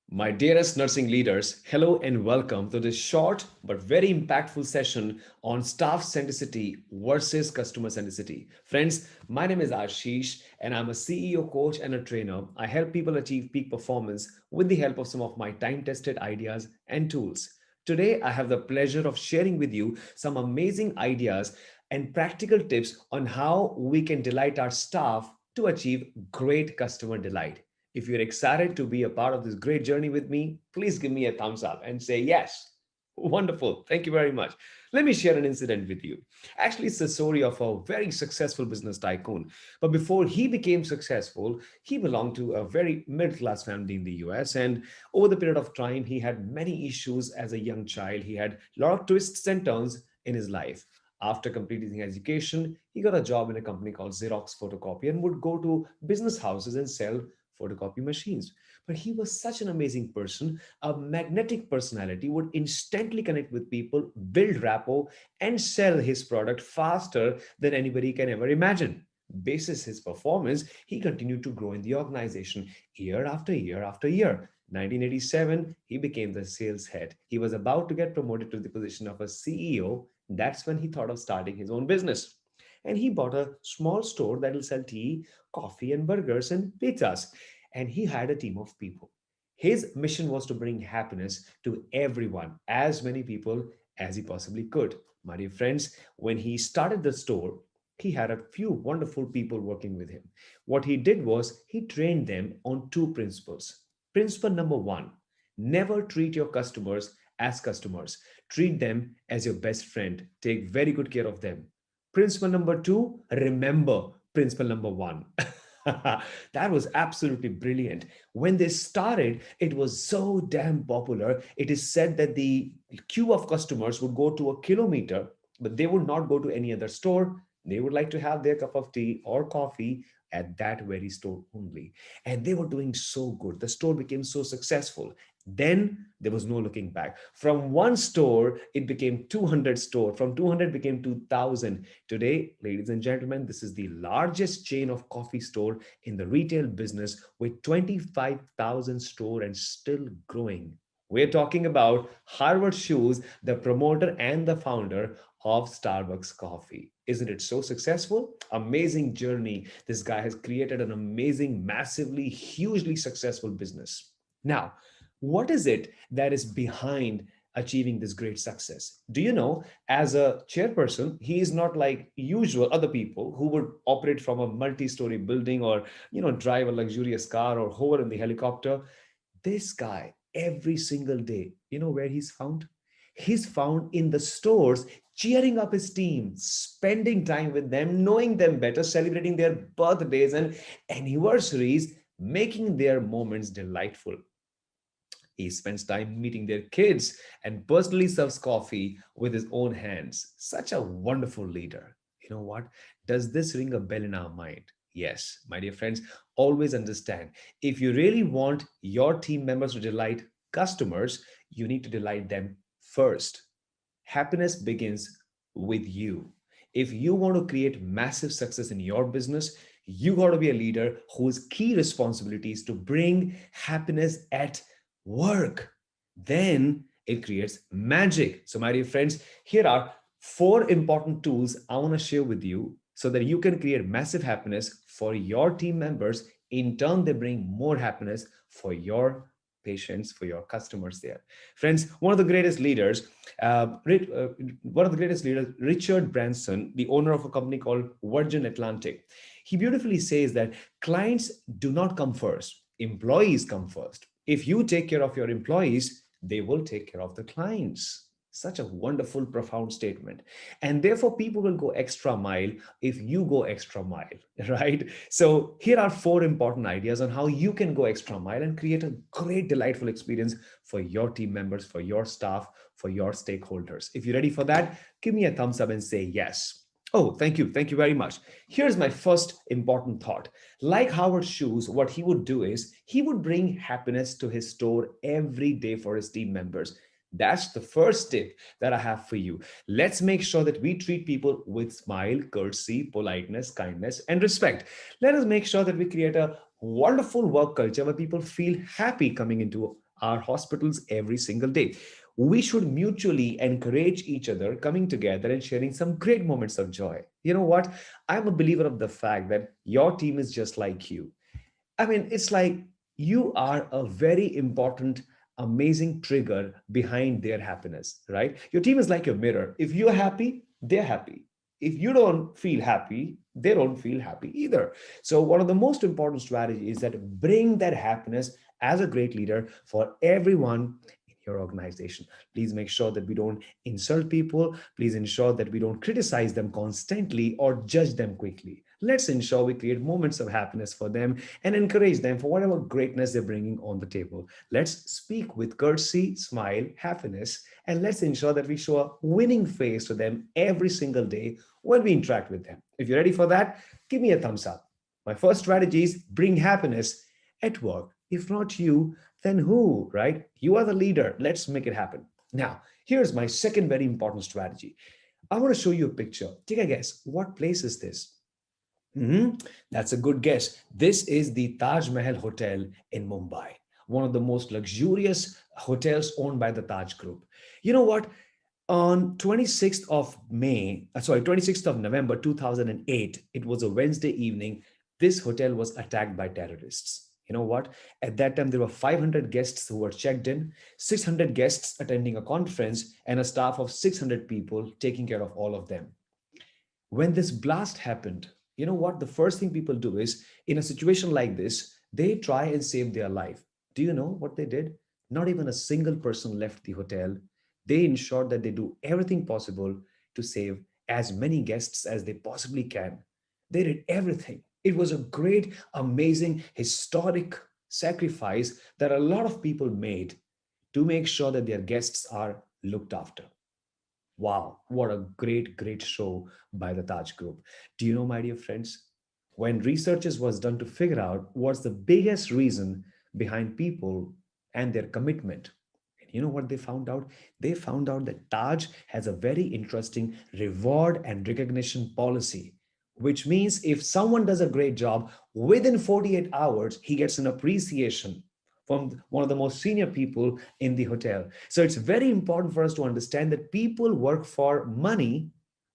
My dearest nursing leaders, hello and welcome to this short but very impactful session on staff centricity versus customer centricity. Friends, my name is Ashish and I'm a CEO coach and a trainer. I help people achieve peak performance with the help of some of my time-tested ideas and tools. Today, I have the pleasure of sharing with you some amazing ideas and practical tips on how we can delight our staff to achieve great customer delight. If you're excited to be a part of this great journey with me, please give me a thumbs up and say yes. Wonderful. Thank you very much. Let me share an incident with you. Actually, it's the story of a very successful business tycoon. But before he became successful, he belonged to a very middle-class family in the US. And over the period of time, he had many issues as a young child. He had a lot of twists and turns in his life. After completing his education, he got a job in a company called Xerox Photocopy and would go to business houses and sell photocopy machines. But he was such an amazing person, a magnetic personality, would instantly connect with people, build rapport, and sell his product faster than anybody can ever imagine. Basis his performance, he continued to grow in the organization year after year after year. 1987, he became the sales head. He was about to get promoted to the position of a CEO. That's when he thought of starting his own business. And he bought a small store that will sell tea, coffee, and burgers and pizzas. And he had a team of people. His mission was to bring happiness to everyone, as many people as he possibly could. My dear friends, when he started the store, he had a few wonderful people working with him. What he did was he trained them on two principles. Principle number one, never treat your customers as customers. Treat them as your best friend. Take very good care of them. Principle number two, remember principle number one. That was absolutely brilliant. When they started, it was so damn popular. It is said that the queue of customers would go to a kilometer, but they would not go to any other store. They would like to have their cup of tea or coffee at that very store only. And they were doing so good. The store became so successful. Then there was no looking back. From one store, it became 200 store. From 200 became 2000. Today, ladies and gentlemen, this is the largest chain of coffee store in the retail business with 25,000 store and still growing. We're talking about Harvard Shoes, the promoter and the founder of Starbucks Coffee. Isn't it so successful? Amazing journey. This guy has created an amazing, massively, hugely successful business. Now, what is it that is behind achieving this great success? Do you know, as a chairperson, he is not like usual other people who would operate from a multi-story building or, drive a luxurious car or hover in the helicopter. This guy, every single day, you know where he's found? He's found in the stores cheering up his team, spending time with them, knowing them better, celebrating their birthdays and anniversaries, making their moments delightful. He spends time meeting their kids and personally serves coffee with his own hands. Such a wonderful leader. You know what? Does this ring a bell in our mind? Yes, my dear friends, always understand if you really want your team members to delight customers, you need to delight them first. Happiness begins with you. If you want to create massive success in your business, you got to be a leader whose key responsibility is to bring happiness at work. Then it creates magic. So, my dear friends, here are four important tools I want to share with you so that you can create massive happiness for your team members. In turn, they bring more happiness for your patients, for your customers there. Friends, one of the greatest leaders, Richard Branson, the owner of a company called Virgin Atlantic, he beautifully says that clients do not come first, employees come first. If you take care of your employees, they will take care of the clients. Such a wonderful, profound statement. And therefore, people will go extra mile if you go extra mile, right? So, here are four important ideas on how you can go extra mile and create a great, delightful experience for your team members, for your staff, for your stakeholders. If you're ready for that, give me a thumbs up and say yes. Oh, thank you. Thank you very much. Here's my first important thought. Like Howard Schultz, what he would do is he would bring happiness to his store every day for his team members. That's the first tip that I have for you. Let's make sure that we treat people with smile, courtesy, politeness, kindness, and respect. Let us make sure that we create a wonderful work culture where people feel happy coming into our hospitals every single day. We should mutually encourage each other coming together and sharing some great moments of joy. You know what? I'm a believer of the fact that your team is just like you. I mean, it's like you are a very important, amazing trigger behind their happiness, right? Your team is like your mirror. If you're happy, they're happy. If you don't feel happy, they don't feel happy either. So, one of the most important strategies is that bring that happiness as a great leader for everyone in your organization. Please make sure that we don't insult people. Please ensure that we don't criticize them constantly or judge them quickly. Let's ensure we create moments of happiness for them and encourage them for whatever greatness they're bringing on the table. Let's speak with courtesy, smile, happiness, and let's ensure that we show a winning face to them every single day when we interact with them. If you're ready for that, give me a thumbs up. My first strategy is bring happiness at work. If not you, then who, right? You are the leader. Let's make it happen. Now, here's my second very important strategy. I want to show you a picture. Take a guess. What place is this? That's a good guess. This is the Taj Mahal Hotel in Mumbai, one of the most luxurious hotels owned by the Taj Group. You know what? On 26th of November 2008, it was a Wednesday evening, this hotel was attacked by terrorists. You know what? At that time, there were 500 guests who were checked in, 600 guests attending a conference, and a staff of 600 people taking care of all of them. When this blast happened, you know what? The first thing people do is, in a situation like this, they try and save their life. Do you know what they did? Not even a single person left the hotel. They ensured that they do everything possible to save as many guests as they possibly can. They did everything. It was a great, amazing, historic sacrifice that a lot of people made to make sure that their guests are looked after. Wow, what a great, great show by the Taj Group. Do you know, my dear friends, when researches was done to figure out what's the biggest reason behind people and their commitment, and you know what they found out? They found out that Taj has a very interesting reward and recognition policy, which means if someone does a great job, within 48 hours, he gets an appreciation from one of the most senior people in the hotel. So it's very important for us to understand that people work for money,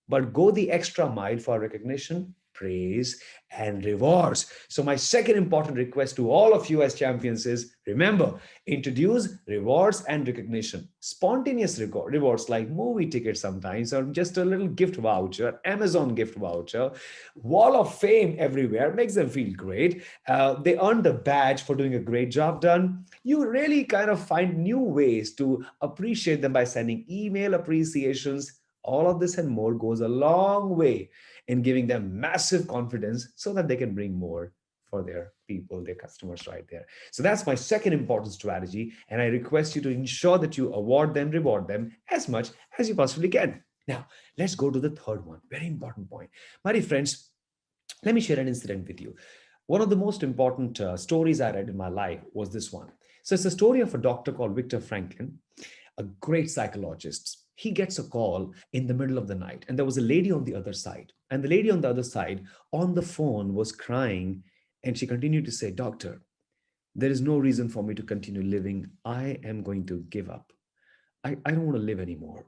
but go the extra mile for recognition, praise, and rewards. So my second important request to all of you as champions is, remember, introduce rewards and recognition. Spontaneous rewards like movie tickets sometimes, or just a little gift voucher, Amazon gift voucher, wall of fame everywhere, makes them feel great. They earn the badge for doing a great job done. You really kind of find new ways to appreciate them by sending email appreciations, All of this and more goes a long way in giving them massive confidence so that they can bring more for their people, their customers right there. So that's my second important strategy. And I request you to ensure that you award them, reward them as much as you possibly can. Now, let's go to the third one. Very important point. My dear friends, let me share an incident with you. One of the most important stories I read in my life was this one. So it's a story of a doctor called Viktor Franklin, a great psychologist. He gets a call in the middle of the night, and there was a lady on the other side. And the lady on the other side on the phone was crying, and she continued to say, "Doctor, there is no reason for me to continue living. I am going to give up. I don't want to live anymore."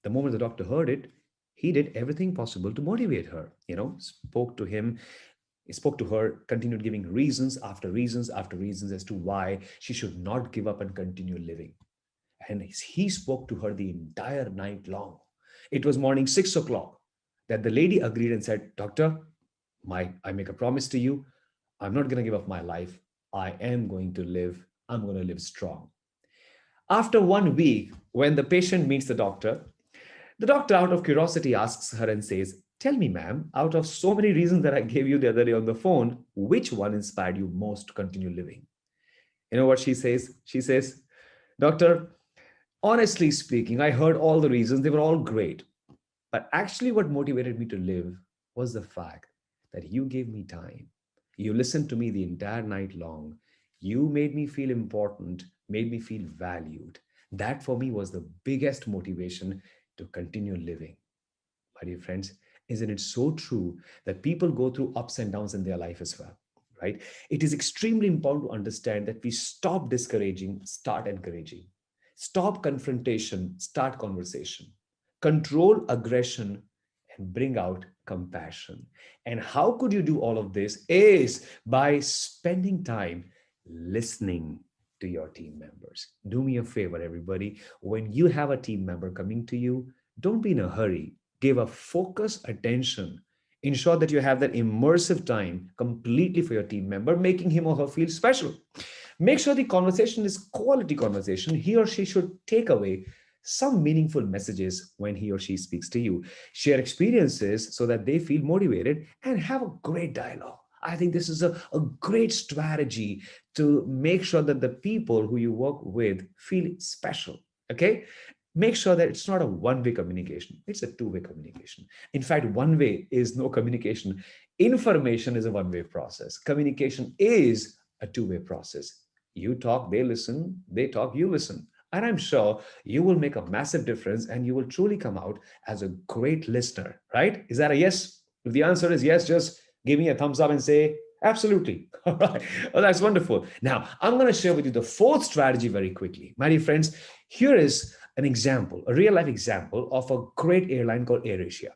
The moment the doctor heard it, he did everything possible to motivate her, spoke to him, he spoke to her, continued giving reasons after reasons after reasons as to why she should not give up and continue living. And he spoke to her the entire night long. It was morning 6 o'clock that the lady agreed and said, "Doctor, I make a promise to you. I'm not going to give up my life. I am going to live. I'm going to live strong." After 1 week, when the patient meets the doctor, out of curiosity, asks her and says, "Tell me, ma'am, out of so many reasons that I gave you the other day on the phone, which one inspired you most to continue living?" You know what she says? She says, "Doctor, honestly speaking, I heard all the reasons. They were all great. But actually, what motivated me to live was the fact that you gave me time. You listened to me the entire night long. You made me feel important, made me feel valued. That for me was the biggest motivation to continue living." My dear friends, isn't it so true that people go through ups and downs in their life as well, right? It is extremely important to understand that we stop discouraging, start encouraging. Stop confrontation, start conversation. Control aggression and bring out compassion. And how could you do all of this is by spending time listening to your team members. Do me a favor, everybody. When you have a team member coming to you, don't be in a hurry. Give a focused attention. Ensure that you have that immersive time completely for your team member, making him or her feel special. Make sure the conversation is quality conversation. He or she should take away some meaningful messages when he or she speaks to you. Share experiences so that they feel motivated and have a great dialogue. I think this is a great strategy to make sure that the people who you work with feel special. Okay? Make sure that it's not a one-way communication. It's a two-way communication. In fact, one-way is no communication. Information is a one-way process. Communication is a two-way process. You talk, they listen. They talk, you listen. And I'm sure you will make a massive difference and you will truly come out as a great listener, right? Is that a yes? If the answer is yes, just give me a thumbs up and say, absolutely. All right. Well, that's wonderful. Now, I'm going to share with you the fourth strategy very quickly. My dear friends, here is an example, a real life example of a great airline called AirAsia.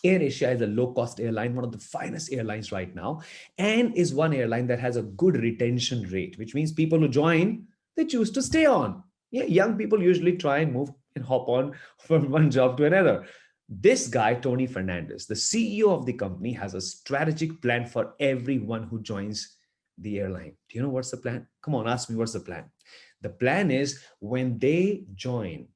AirAsia is a low-cost airline, one of the finest airlines right now, and is one airline that has a good retention rate, which means people who join, they choose to stay on. Yeah, young people usually try and move and hop on from one job to another. This guy, Tony Fernandez, the CEO of the company, has a strategic plan for everyone who joins the airline. Do you know what's the plan? Come on, ask me what's the plan. The plan is when they join,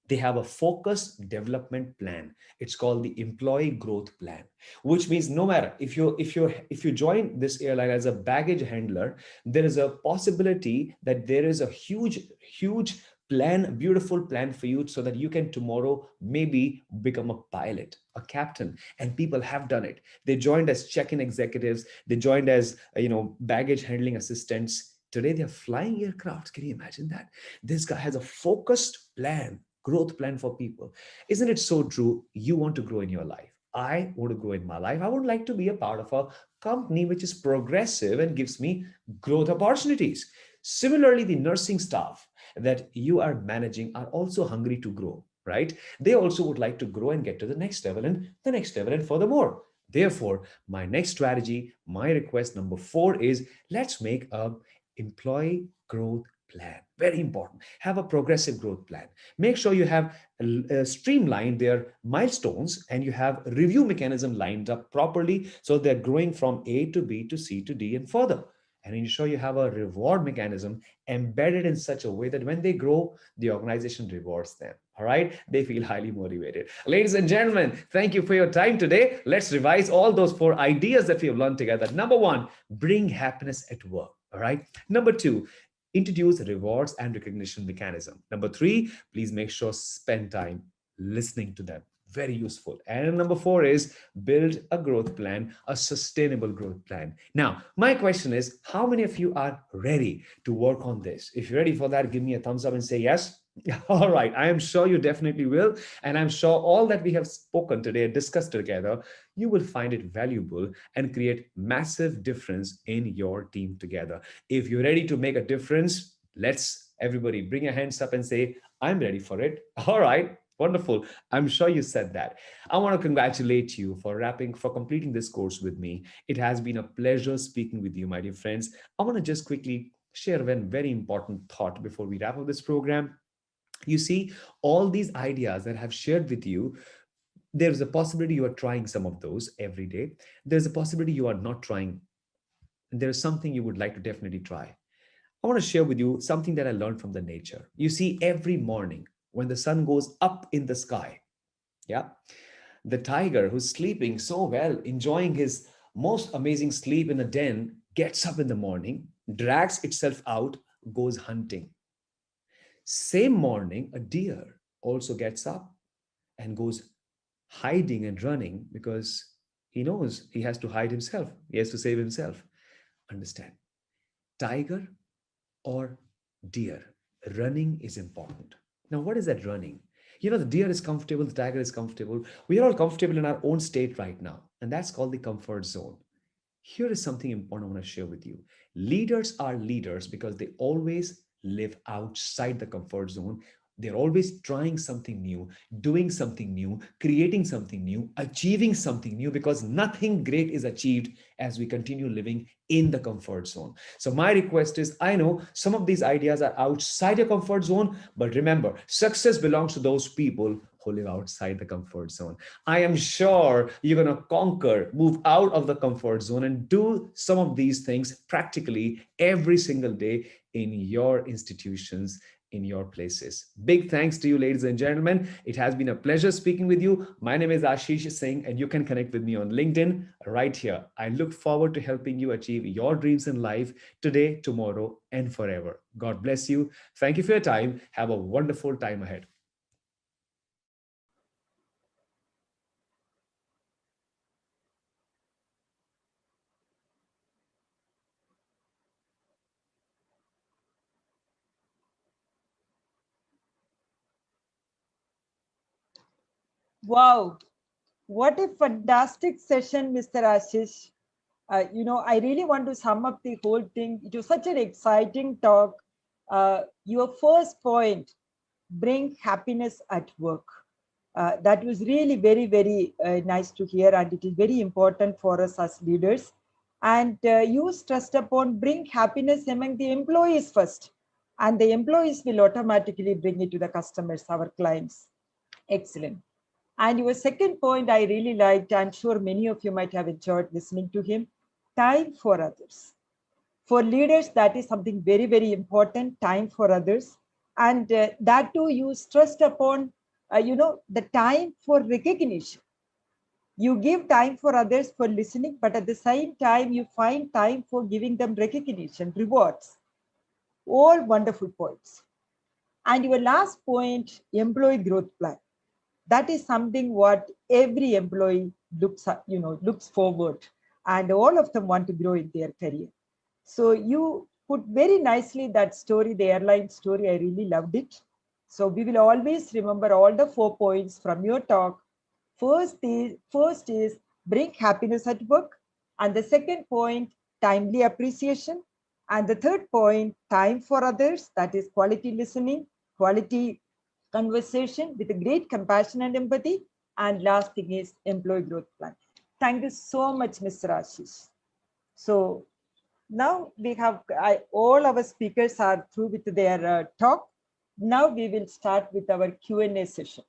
they have a focused development plan. It's called the employee growth plan, which means no matter if you join this airline as a baggage handler, there is a possibility that there is a huge plan, beautiful plan for you so that you can tomorrow maybe become a pilot, a captain. And people have done it. They joined as check-in executives. They joined as baggage handling assistants. Today they're flying aircrafts. Can you imagine that? This guy has a focused plan, growth plan for people. Isn't it so true? You want to grow in your life. I want to grow in my life. I would like to be a part of a company which is progressive and gives me growth opportunities. Similarly, the nursing staff that you are managing are also hungry to grow, right? They also would like to grow and get to the next level and the next level and furthermore. Therefore, my next strategy, my request number 4 is let's make a employee growth plan. Very important. Have a progressive growth plan. Make sure you have streamlined their milestones and you have a review mechanism lined up properly so they're growing from A to B to C to D and further. and ensure you have a reward mechanism embedded in such a way that when they grow, the organization rewards them. All right, they feel highly motivated. Ladies and gentlemen, thank you for your time today. Let's revise all those 4 ideas that we have learned together. Number 1, bring happiness at work. All right. Number 2, introduce rewards and recognition mechanism. Number 3, please make sure spend time listening to them. Very useful. And number 4 is build a growth plan, a sustainable growth plan. Now, my question is, how many of you are ready to work on this? If you're ready for that, give me a thumbs up and say yes. All right. I am sure you definitely will. And I'm sure all that we have spoken today, discussed together, you will find it valuable and create massive difference in your team together. If you're ready to make a difference, let's everybody bring your hands up and say, I'm ready for it. All right. Wonderful. I'm sure you said that. I want to congratulate you for completing this course with me. It has been a pleasure speaking with you, my dear friends. I want to just quickly share one very important thought before we wrap up this program. You see, all these ideas that I've shared with you, there's a possibility you are trying some of those every day. There's a possibility you are not trying. There's something you would like to definitely try. I want to share with you something that I learned from the nature. You see, every morning when the sun goes up in the sky, yeah, the tiger who's sleeping so well, enjoying his most amazing sleep in a den, gets up in the morning, drags itself out, goes hunting. Same morning, a deer also gets up and goes hiding and running because he knows he has to hide himself. He has to save himself. Understand? Tiger or deer, running is important. Now, what is that running? You know, the deer is comfortable, the tiger is comfortable. We are all comfortable in our own state right now, and that's called the comfort zone. Here is something important I want to share with you. Leaders are leaders because they always live outside the comfort zone. They're always trying something new, doing something new, creating something new, achieving something new, because nothing great is achieved as we continue living in the comfort zone. So my request is, I know some of these ideas are outside your comfort zone, but remember, success belongs to those people who live outside the comfort zone. I am sure you're going to conquer, move out of the comfort zone and do some of these things practically every single day in your institutions, in your places. Big thanks to you, ladies and gentlemen. It has been a pleasure speaking with you. My name is Ashish Singh, and you can connect with me on LinkedIn right here. I look forward to helping you achieve your dreams in life today, tomorrow, and forever. God bless you. Thank you for your time. Have a wonderful time ahead. Wow, what a fantastic session, Mr. Ashish. I really want to sum up the whole thing. It was such an exciting talk. Your first point, bring happiness at work. That was really very, very nice to hear, and it is very important for us as leaders. And you stressed upon bring happiness among the employees first, and the employees will automatically bring it to the customers, our clients. Excellent. And your second point I really liked. I'm sure many of you might have enjoyed listening to him. Time for others. For leaders, that is something very, very important, time for others. And that too, you stressed upon, the time for recognition. You give time for others for listening, but at the same time, you find time for giving them recognition, rewards. All wonderful points. And your last point, employee growth plan. That is something what every employee looks forward, and all of them want to grow in their career. So you put very nicely that story, the airline story. I really loved it. So we will always remember all the 4 points from your talk. First is bring happiness at work, and the second point, timely appreciation, and the third point, time for others. That is quality listening, quality conversation with a great compassion and empathy. And last thing is employee growth plan. Thank you so much, Mr. Ashish. So now we have, all our speakers are through with their talk. Now we will start with our Q&A session.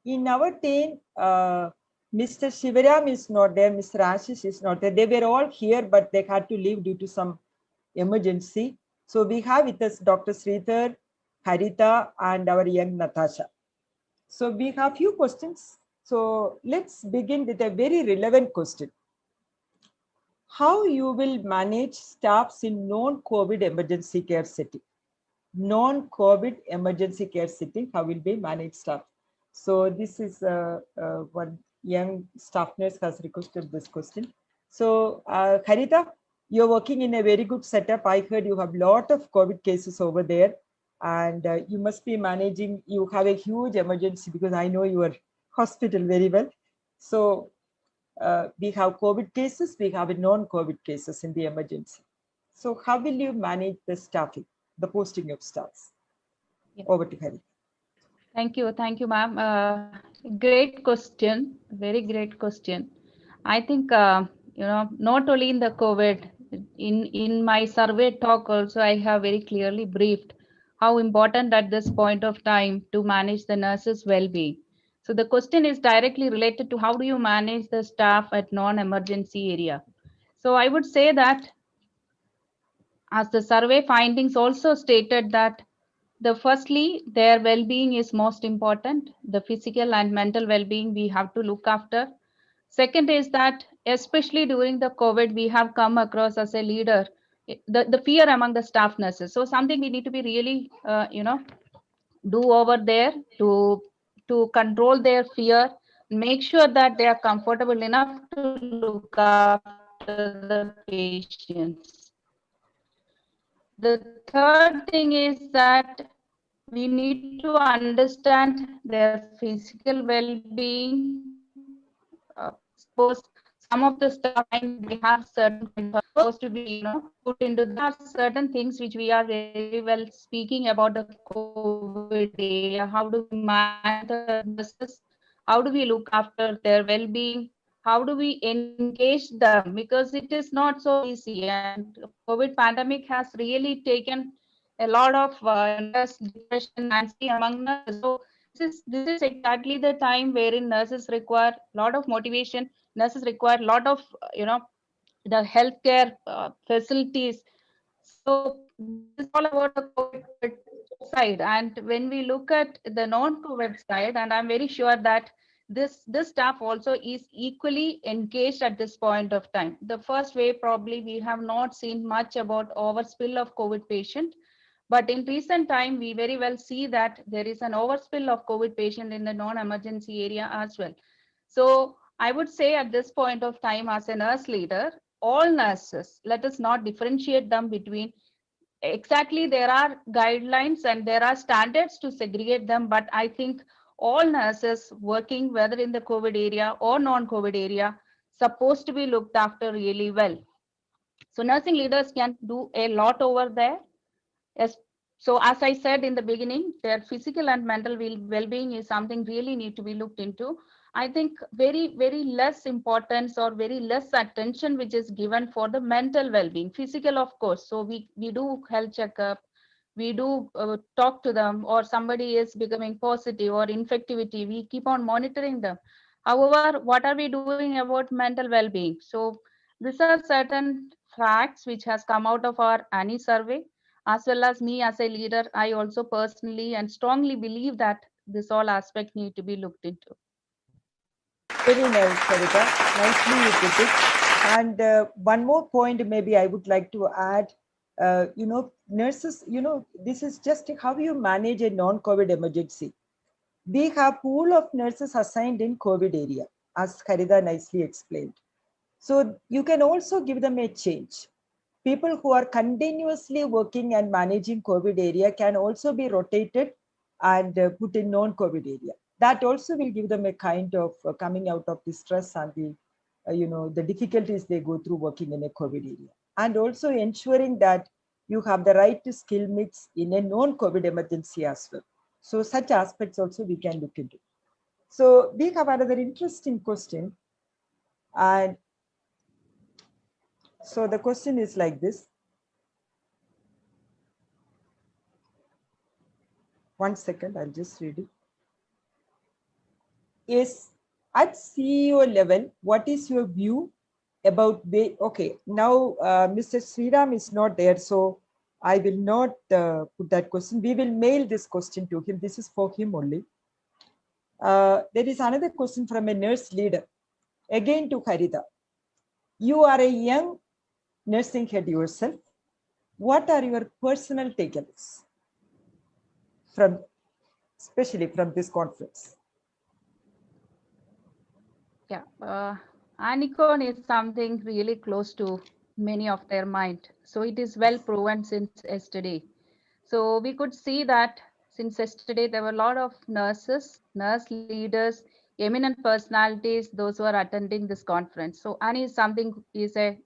in our team, Mr. Shivara is not there, Mr. Ashish is not there. They were all here, but they had to leave due to some emergency. So we have with us Dr. Sridhar, Haritha, and our young Natasha. So we have few questions. So let's begin with a very relevant question. How you will manage staffs in non-COVID emergency care setting? Non-COVID emergency care setting, how will be managed staff? So this is one young staff nurse has requested this question. So Haritha, you're working in a very good setup. I heard you have a lot of COVID cases over there, and you must be managing, you have a huge emergency because I know your hospital very well. So we have COVID cases, we have non-COVID cases in the emergency. So how will you manage the staffing, the posting of staffs? Yeah. Over to Hari. Thank you, ma'am. Great question, very great question. I think not only in the COVID, in my survey talk also, I have very clearly briefed how important at this point of time to manage the nurses' well-being. So the question is directly related to how do you manage the staff at non-emergency area. So I would say that, as the survey findings also stated, that firstly, their well-being is most important. The physical and mental well-being we have to look after. Second is that, especially during the COVID, we have come across as a leader, the fear among the staff nurses. So something we need to be really, do over there to control their fear, make sure that they are comfortable enough to look after the patients. The third thing is that we need to understand their physical well-being. Suppose some of the staff they have certain kind of supposed to be put into. There are certain things which we are very well speaking about the COVID area. How do we manage the nurses? How do we look after their well-being? How do we engage them? Because it is not so easy, and COVID pandemic has really taken a lot of stress, depression, anxiety among nurses. So this is exactly the time wherein nurses require a lot of motivation. Nurses require a lot of the healthcare facilities. So this is all about the COVID side. And when we look at the non-COVID side, and I'm very sure that this staff also is equally engaged at this point of time. The first wave, probably we have not seen much about overspill of COVID patient. But in recent time, we very well see that there is an overspill of COVID patient in the non-emergency area as well. So I would say at this point of time, as a nurse leader, all nurses, let us not differentiate them between. Exactly, there are guidelines and there are standards to segregate them, but I think all nurses working, whether in the COVID area or non-COVID area, supposed to be looked after really well. So nursing leaders can do a lot over there. Yes. So as I said in the beginning, their physical and mental well-being is something really need to be looked into. I think very, very less importance or very less attention which is given for the mental well-being. Physical, of course. So we do health checkup, we do talk to them, or somebody is becoming positive or infectivity, we keep on monitoring them. However, what are we doing about mental well-being? So these are certain facts which has come out of our ANI survey. As well as me as a leader, I also personally and strongly believe that this all aspect need to be looked into. Very nice, Haritha. Nicely you put it. And one more point maybe I would like to add. Nurses, this is just how you manage a non-COVID emergency. We have pool of nurses assigned in COVID area, as Haritha nicely explained. So you can also give them a change. People who are continuously working and managing COVID area can also be rotated and put in non-COVID area. That also will give them a kind of coming out of the stress and the difficulties they go through working in a COVID area. And also ensuring that you have the right skill mix in a non-COVID emergency as well. So such aspects also we can look into. So we have another interesting question. And so the question is like this. One second, I'll just read it. is at CEO level, what is your view about okay, now Mr. Shriram is not there, so I will not put that question. We will mail this question to him. This is for him only. There is another question from a nurse leader, again to Haritha. You are a young nursing head yourself. What are your personal takeaways from, especially from this conference? Yeah, ANEICON is something really close to many of their mind. So it is well proven since yesterday. So we could see that since yesterday there were a lot of nurses, nurse leaders, eminent personalities, those who are attending this conference. So ANI is something is a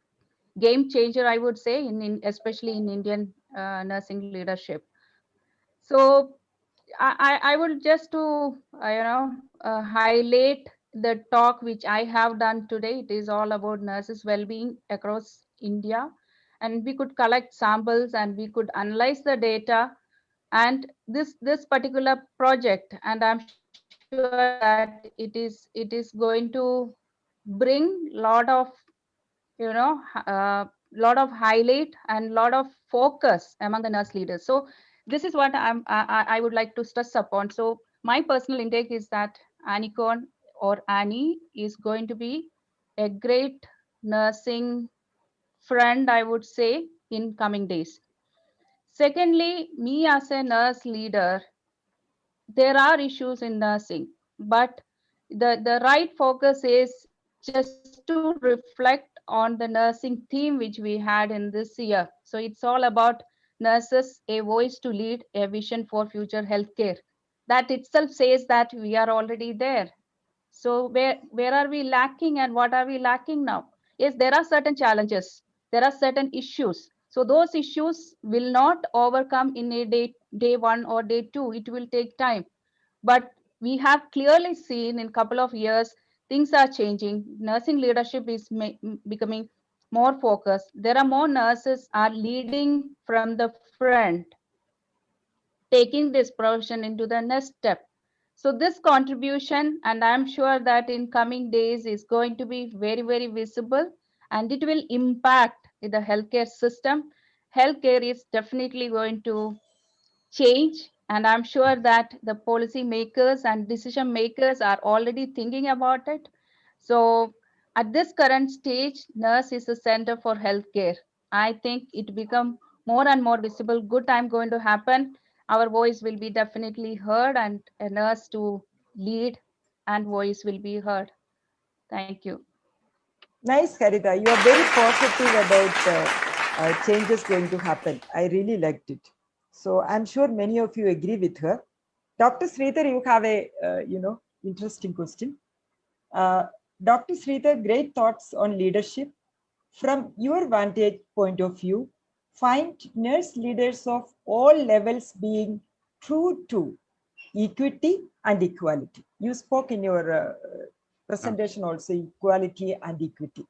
game changer, I would say, especially in Indian nursing leadership. So I would just to highlight the talk which I have done today. It is all about nurses' well-being across India, and we could collect samples and we could analyze the data. And this particular project, and I'm sure that it is going to bring lot of lot of highlight and lot of focus among the nurse leaders. So this is what I would like to stress upon. So my personal intake is that ANEICON or Annie is going to be a great nursing friend, I would say, in coming days. Secondly, me as a nurse leader, there are issues in nursing, but the right focus is just to reflect on the nursing theme which we had in this year. So it's all about nurses, a voice to lead, a vision for future healthcare. That itself says that we are already there. So where are we lacking and what are we lacking now? Yes, there are certain challenges, there are certain issues. So those issues will not overcome in a day one or day two. It will take time. But we have clearly seen in a couple of years, things are changing. Nursing leadership is becoming more focused. There are more nurses are leading from the front, taking this profession into the next step. So this contribution, and I'm sure that in coming days is going to be very, very visible, and it will impact the healthcare system. Healthcare is definitely going to change, and I'm sure that the policy makers and decision makers are already thinking about it. So at this current stage, nurse is the center for healthcare. I think it become more and more visible. Good time going to happen. Our voice will be definitely heard, and a nurse to lead and voice will be heard. Thank you. Nice, Haritha. You are very positive about changes going to happen. I really liked it. So I'm sure many of you agree with her. Dr. Sridhar, you have a interesting question. Dr. Sridhar, great thoughts on leadership. From your vantage point of view, find nurse leaders of all levels being true to equity and equality. You spoke in your presentation also, equality and equity.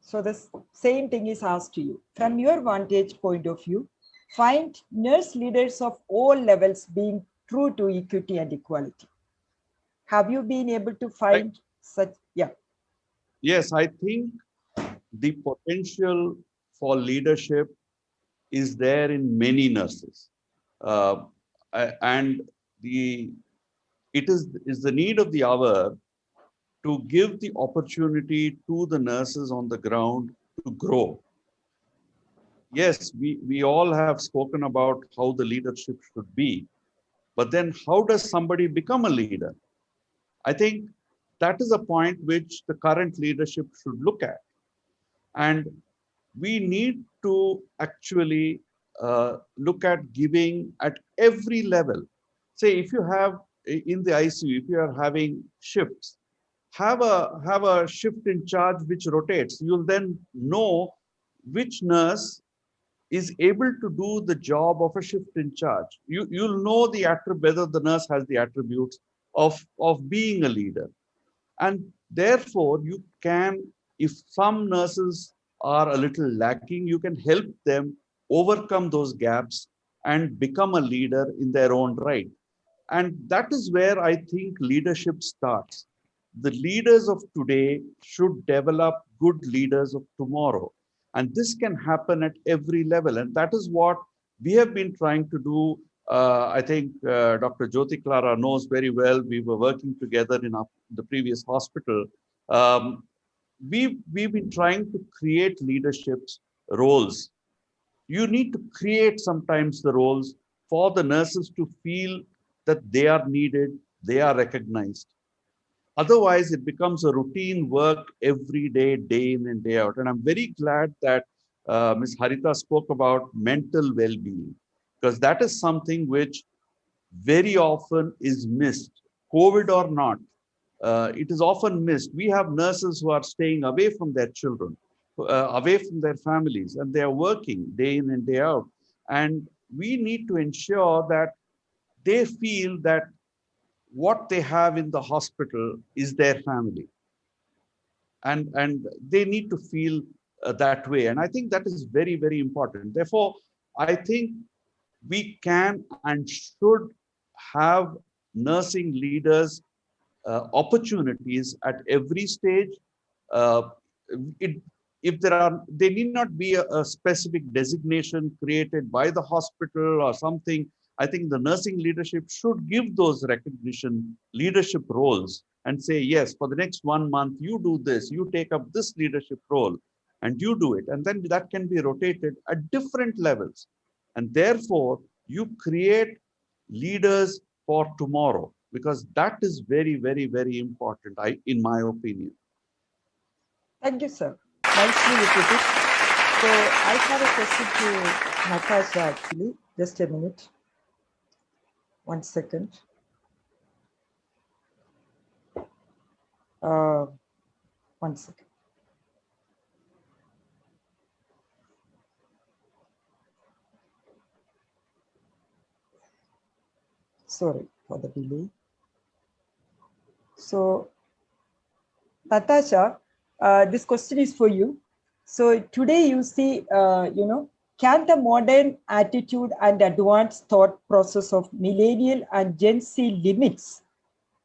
So the same thing is asked to you. From your vantage point of view, find nurse leaders of all levels being true to equity and equality. Have you been able to find such? Yeah. Yes, I think the potential for leadership is there in many nurses. Uh, and it is the need of the hour to give the opportunity to the nurses on the ground to grow. Yes, we all have spoken about how the leadership should be, but then how does somebody become a leader? I think that is a point which the current leadership should look at. And we need to actually look at giving at every level. Say, if you have in the ICU, if you are having shifts, have a shift in charge which rotates. You'll then know which nurse is able to do the job of a shift in charge. You'll know whether the nurse has the attributes of being a leader. And therefore, you can, if some nurses are a little lacking, you can help them overcome those gaps and become a leader in their own right. And that is where I think leadership starts. The leaders of today should develop good leaders of tomorrow. And this can happen at every level. And that is what we have been trying to do. I think Dr. Jyoti Clara knows very well. We were working together in the previous hospital. Um, we've been trying to create leaderships roles. You need to create sometimes the roles for the nurses to feel that they are needed, they are recognized. Otherwise, it becomes a routine work every day, day in and day out. And I'm very glad that Ms. Haritha spoke about mental well-being, because that is something which very often is missed, COVID or not. It is often missed. We have nurses who are staying away from their children, away from their families, and they are working day in and day out. And we need to ensure that they feel that what they have in the hospital is their family. And they need to feel that way. And I think that is very, very important. Therefore, I think we can and should have nursing leaders opportunities at every stage. Uh, it, if there are, there need not be a specific designation created by the hospital or something. I think the nursing leadership should give those recognition leadership roles and say, yes, for the next 1 month, you do this, you take up this leadership role and you do it. And then that can be rotated at different levels. And therefore, you create leaders for tomorrow, because that is very, very, very important, in my opinion. Thank you, sir. Nicely you put it. So I have a question to Natasha actually. Just a minute. 1 second. Uh, 1 second. Sorry for the delay. So, Natasha, this question is for you. So today you see, can the modern attitude and advanced thought process of millennial and Gen Z limits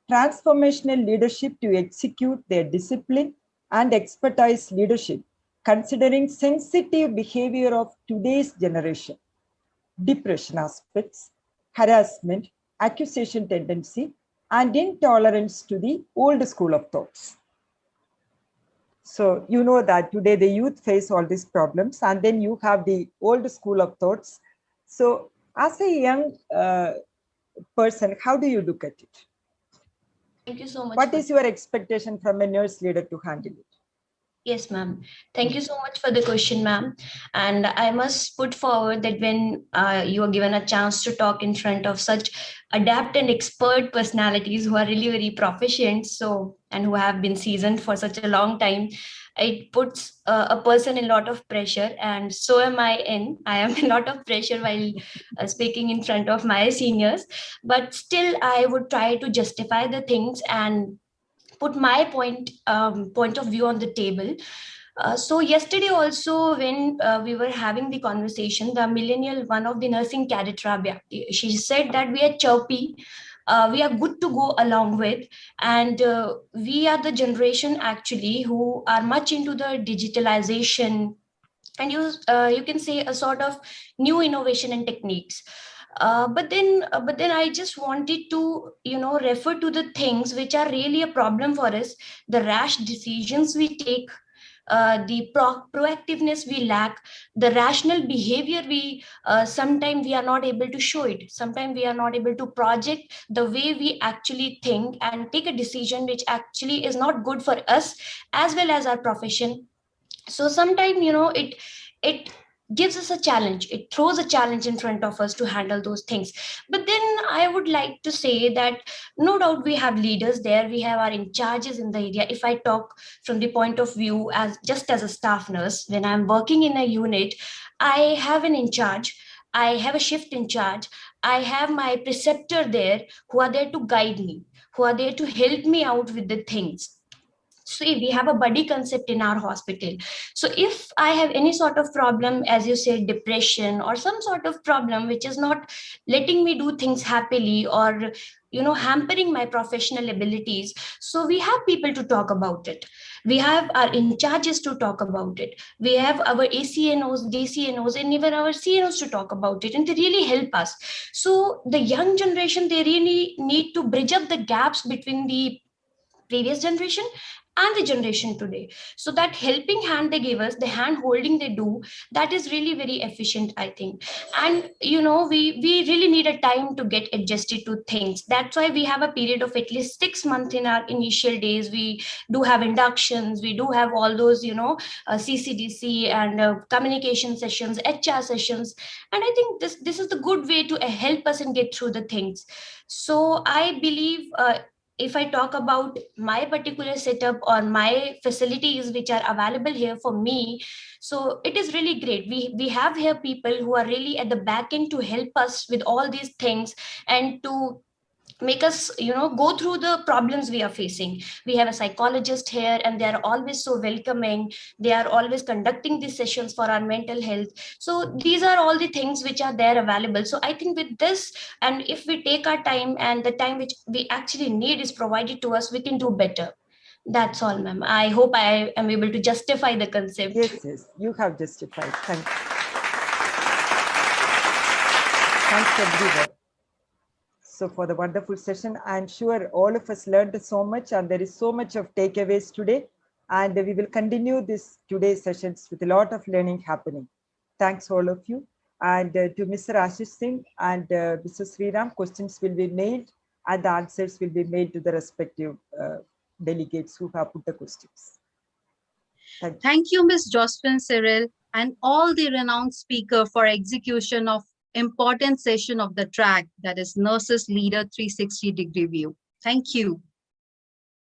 transformational leadership to execute their discipline and expertise leadership, considering sensitive behavior of today's generation, depression aspects, harassment, accusation tendency, and intolerance to the old school of thoughts? So you know that today the youth face all these problems, and then you have the old school of thoughts. So as a young person, how do you look at it? Thank you so much. What is your expectation from a nurse leader to handle it? Yes, ma'am. Thank you so much for the question, ma'am. And I must put forward that when you are given a chance to talk in front of such adept and expert personalities who are really very proficient, and who have been seasoned for such a long time, it puts a person in a lot of pressure, and so am I in. I am in a lot of pressure while speaking in front of my seniors, but still I would try to justify the things and put my point of view on the table. So yesterday also, when we were having the conversation, the millennial, one of the nursing cadet, Rabia, she said that we are chirpy, we are good to go along with, and we are the generation actually who are much into the digitalization, and you can say a sort of new innovation and techniques. But then I just wanted to refer to the things which are really a problem for us, the rash decisions we take, the proactiveness we lack, the rational behavior we sometimes we are not able to show it, sometimes we are not able to project the way we actually think and take a decision which actually is not good for us as well as our profession. So sometimes it gives us a challenge, it throws a challenge in front of us to handle those things. But then I would like to say that no doubt we have leaders there, we have our in charges in the area. If I talk from the point of view as just as a staff nurse, when I'm working in a unit, I have an in charge, I have a shift in charge, I have my preceptor there who are there to guide me, who are there to help me out with the things. See, we have a buddy concept in our hospital. So if I have any sort of problem, as you said, depression or some sort of problem which is not letting me do things happily, or hampering my professional abilities, so we have people to talk about it. We have our in charges to talk about it. We have our ACNOs, DCNOs, and even our CNOs to talk about it, and they really help us. So the young generation, they really need to bridge up the gaps between the previous generation and the generation today. So that helping hand they give us, the hand holding they do, that is really very efficient, I think. And we really need a time to get adjusted to things. That's why we have a period of at least 6 months in our initial days. We do have inductions, we do have all those CCDC and communication sessions, HR sessions. And I think this is the good way to help us and get through the things. So I believe, if I talk about my particular setup or my facilities which are available here for me, so it is really great. We have here people who are really at the back end to help us with all these things and to make us go through the problems we are facing. We have a psychologist here, and they are always so welcoming. They are always conducting these sessions for our mental health. So these are all the things which are there available. So I think with this, and if we take our time, and the time which we actually need is provided to us, we can do better. That's all, ma'am. I hope I am able to justify the concept. Yes, you have justified. Thanks everyone. So for the wonderful session, I'm sure all of us learned so much, and there is so much of takeaways today. And we will continue this today's sessions with a lot of learning happening. Thanks all of you. And to Mr. Ashish Singh and Mr. Shriram, questions will be made and the answers will be made to the respective delegates who have put the questions. Thank you, Ms. Josephine Cyrill, and all the renowned speaker for execution of important session of the track, that is Nurses Leader 360 Degree View. Thank you.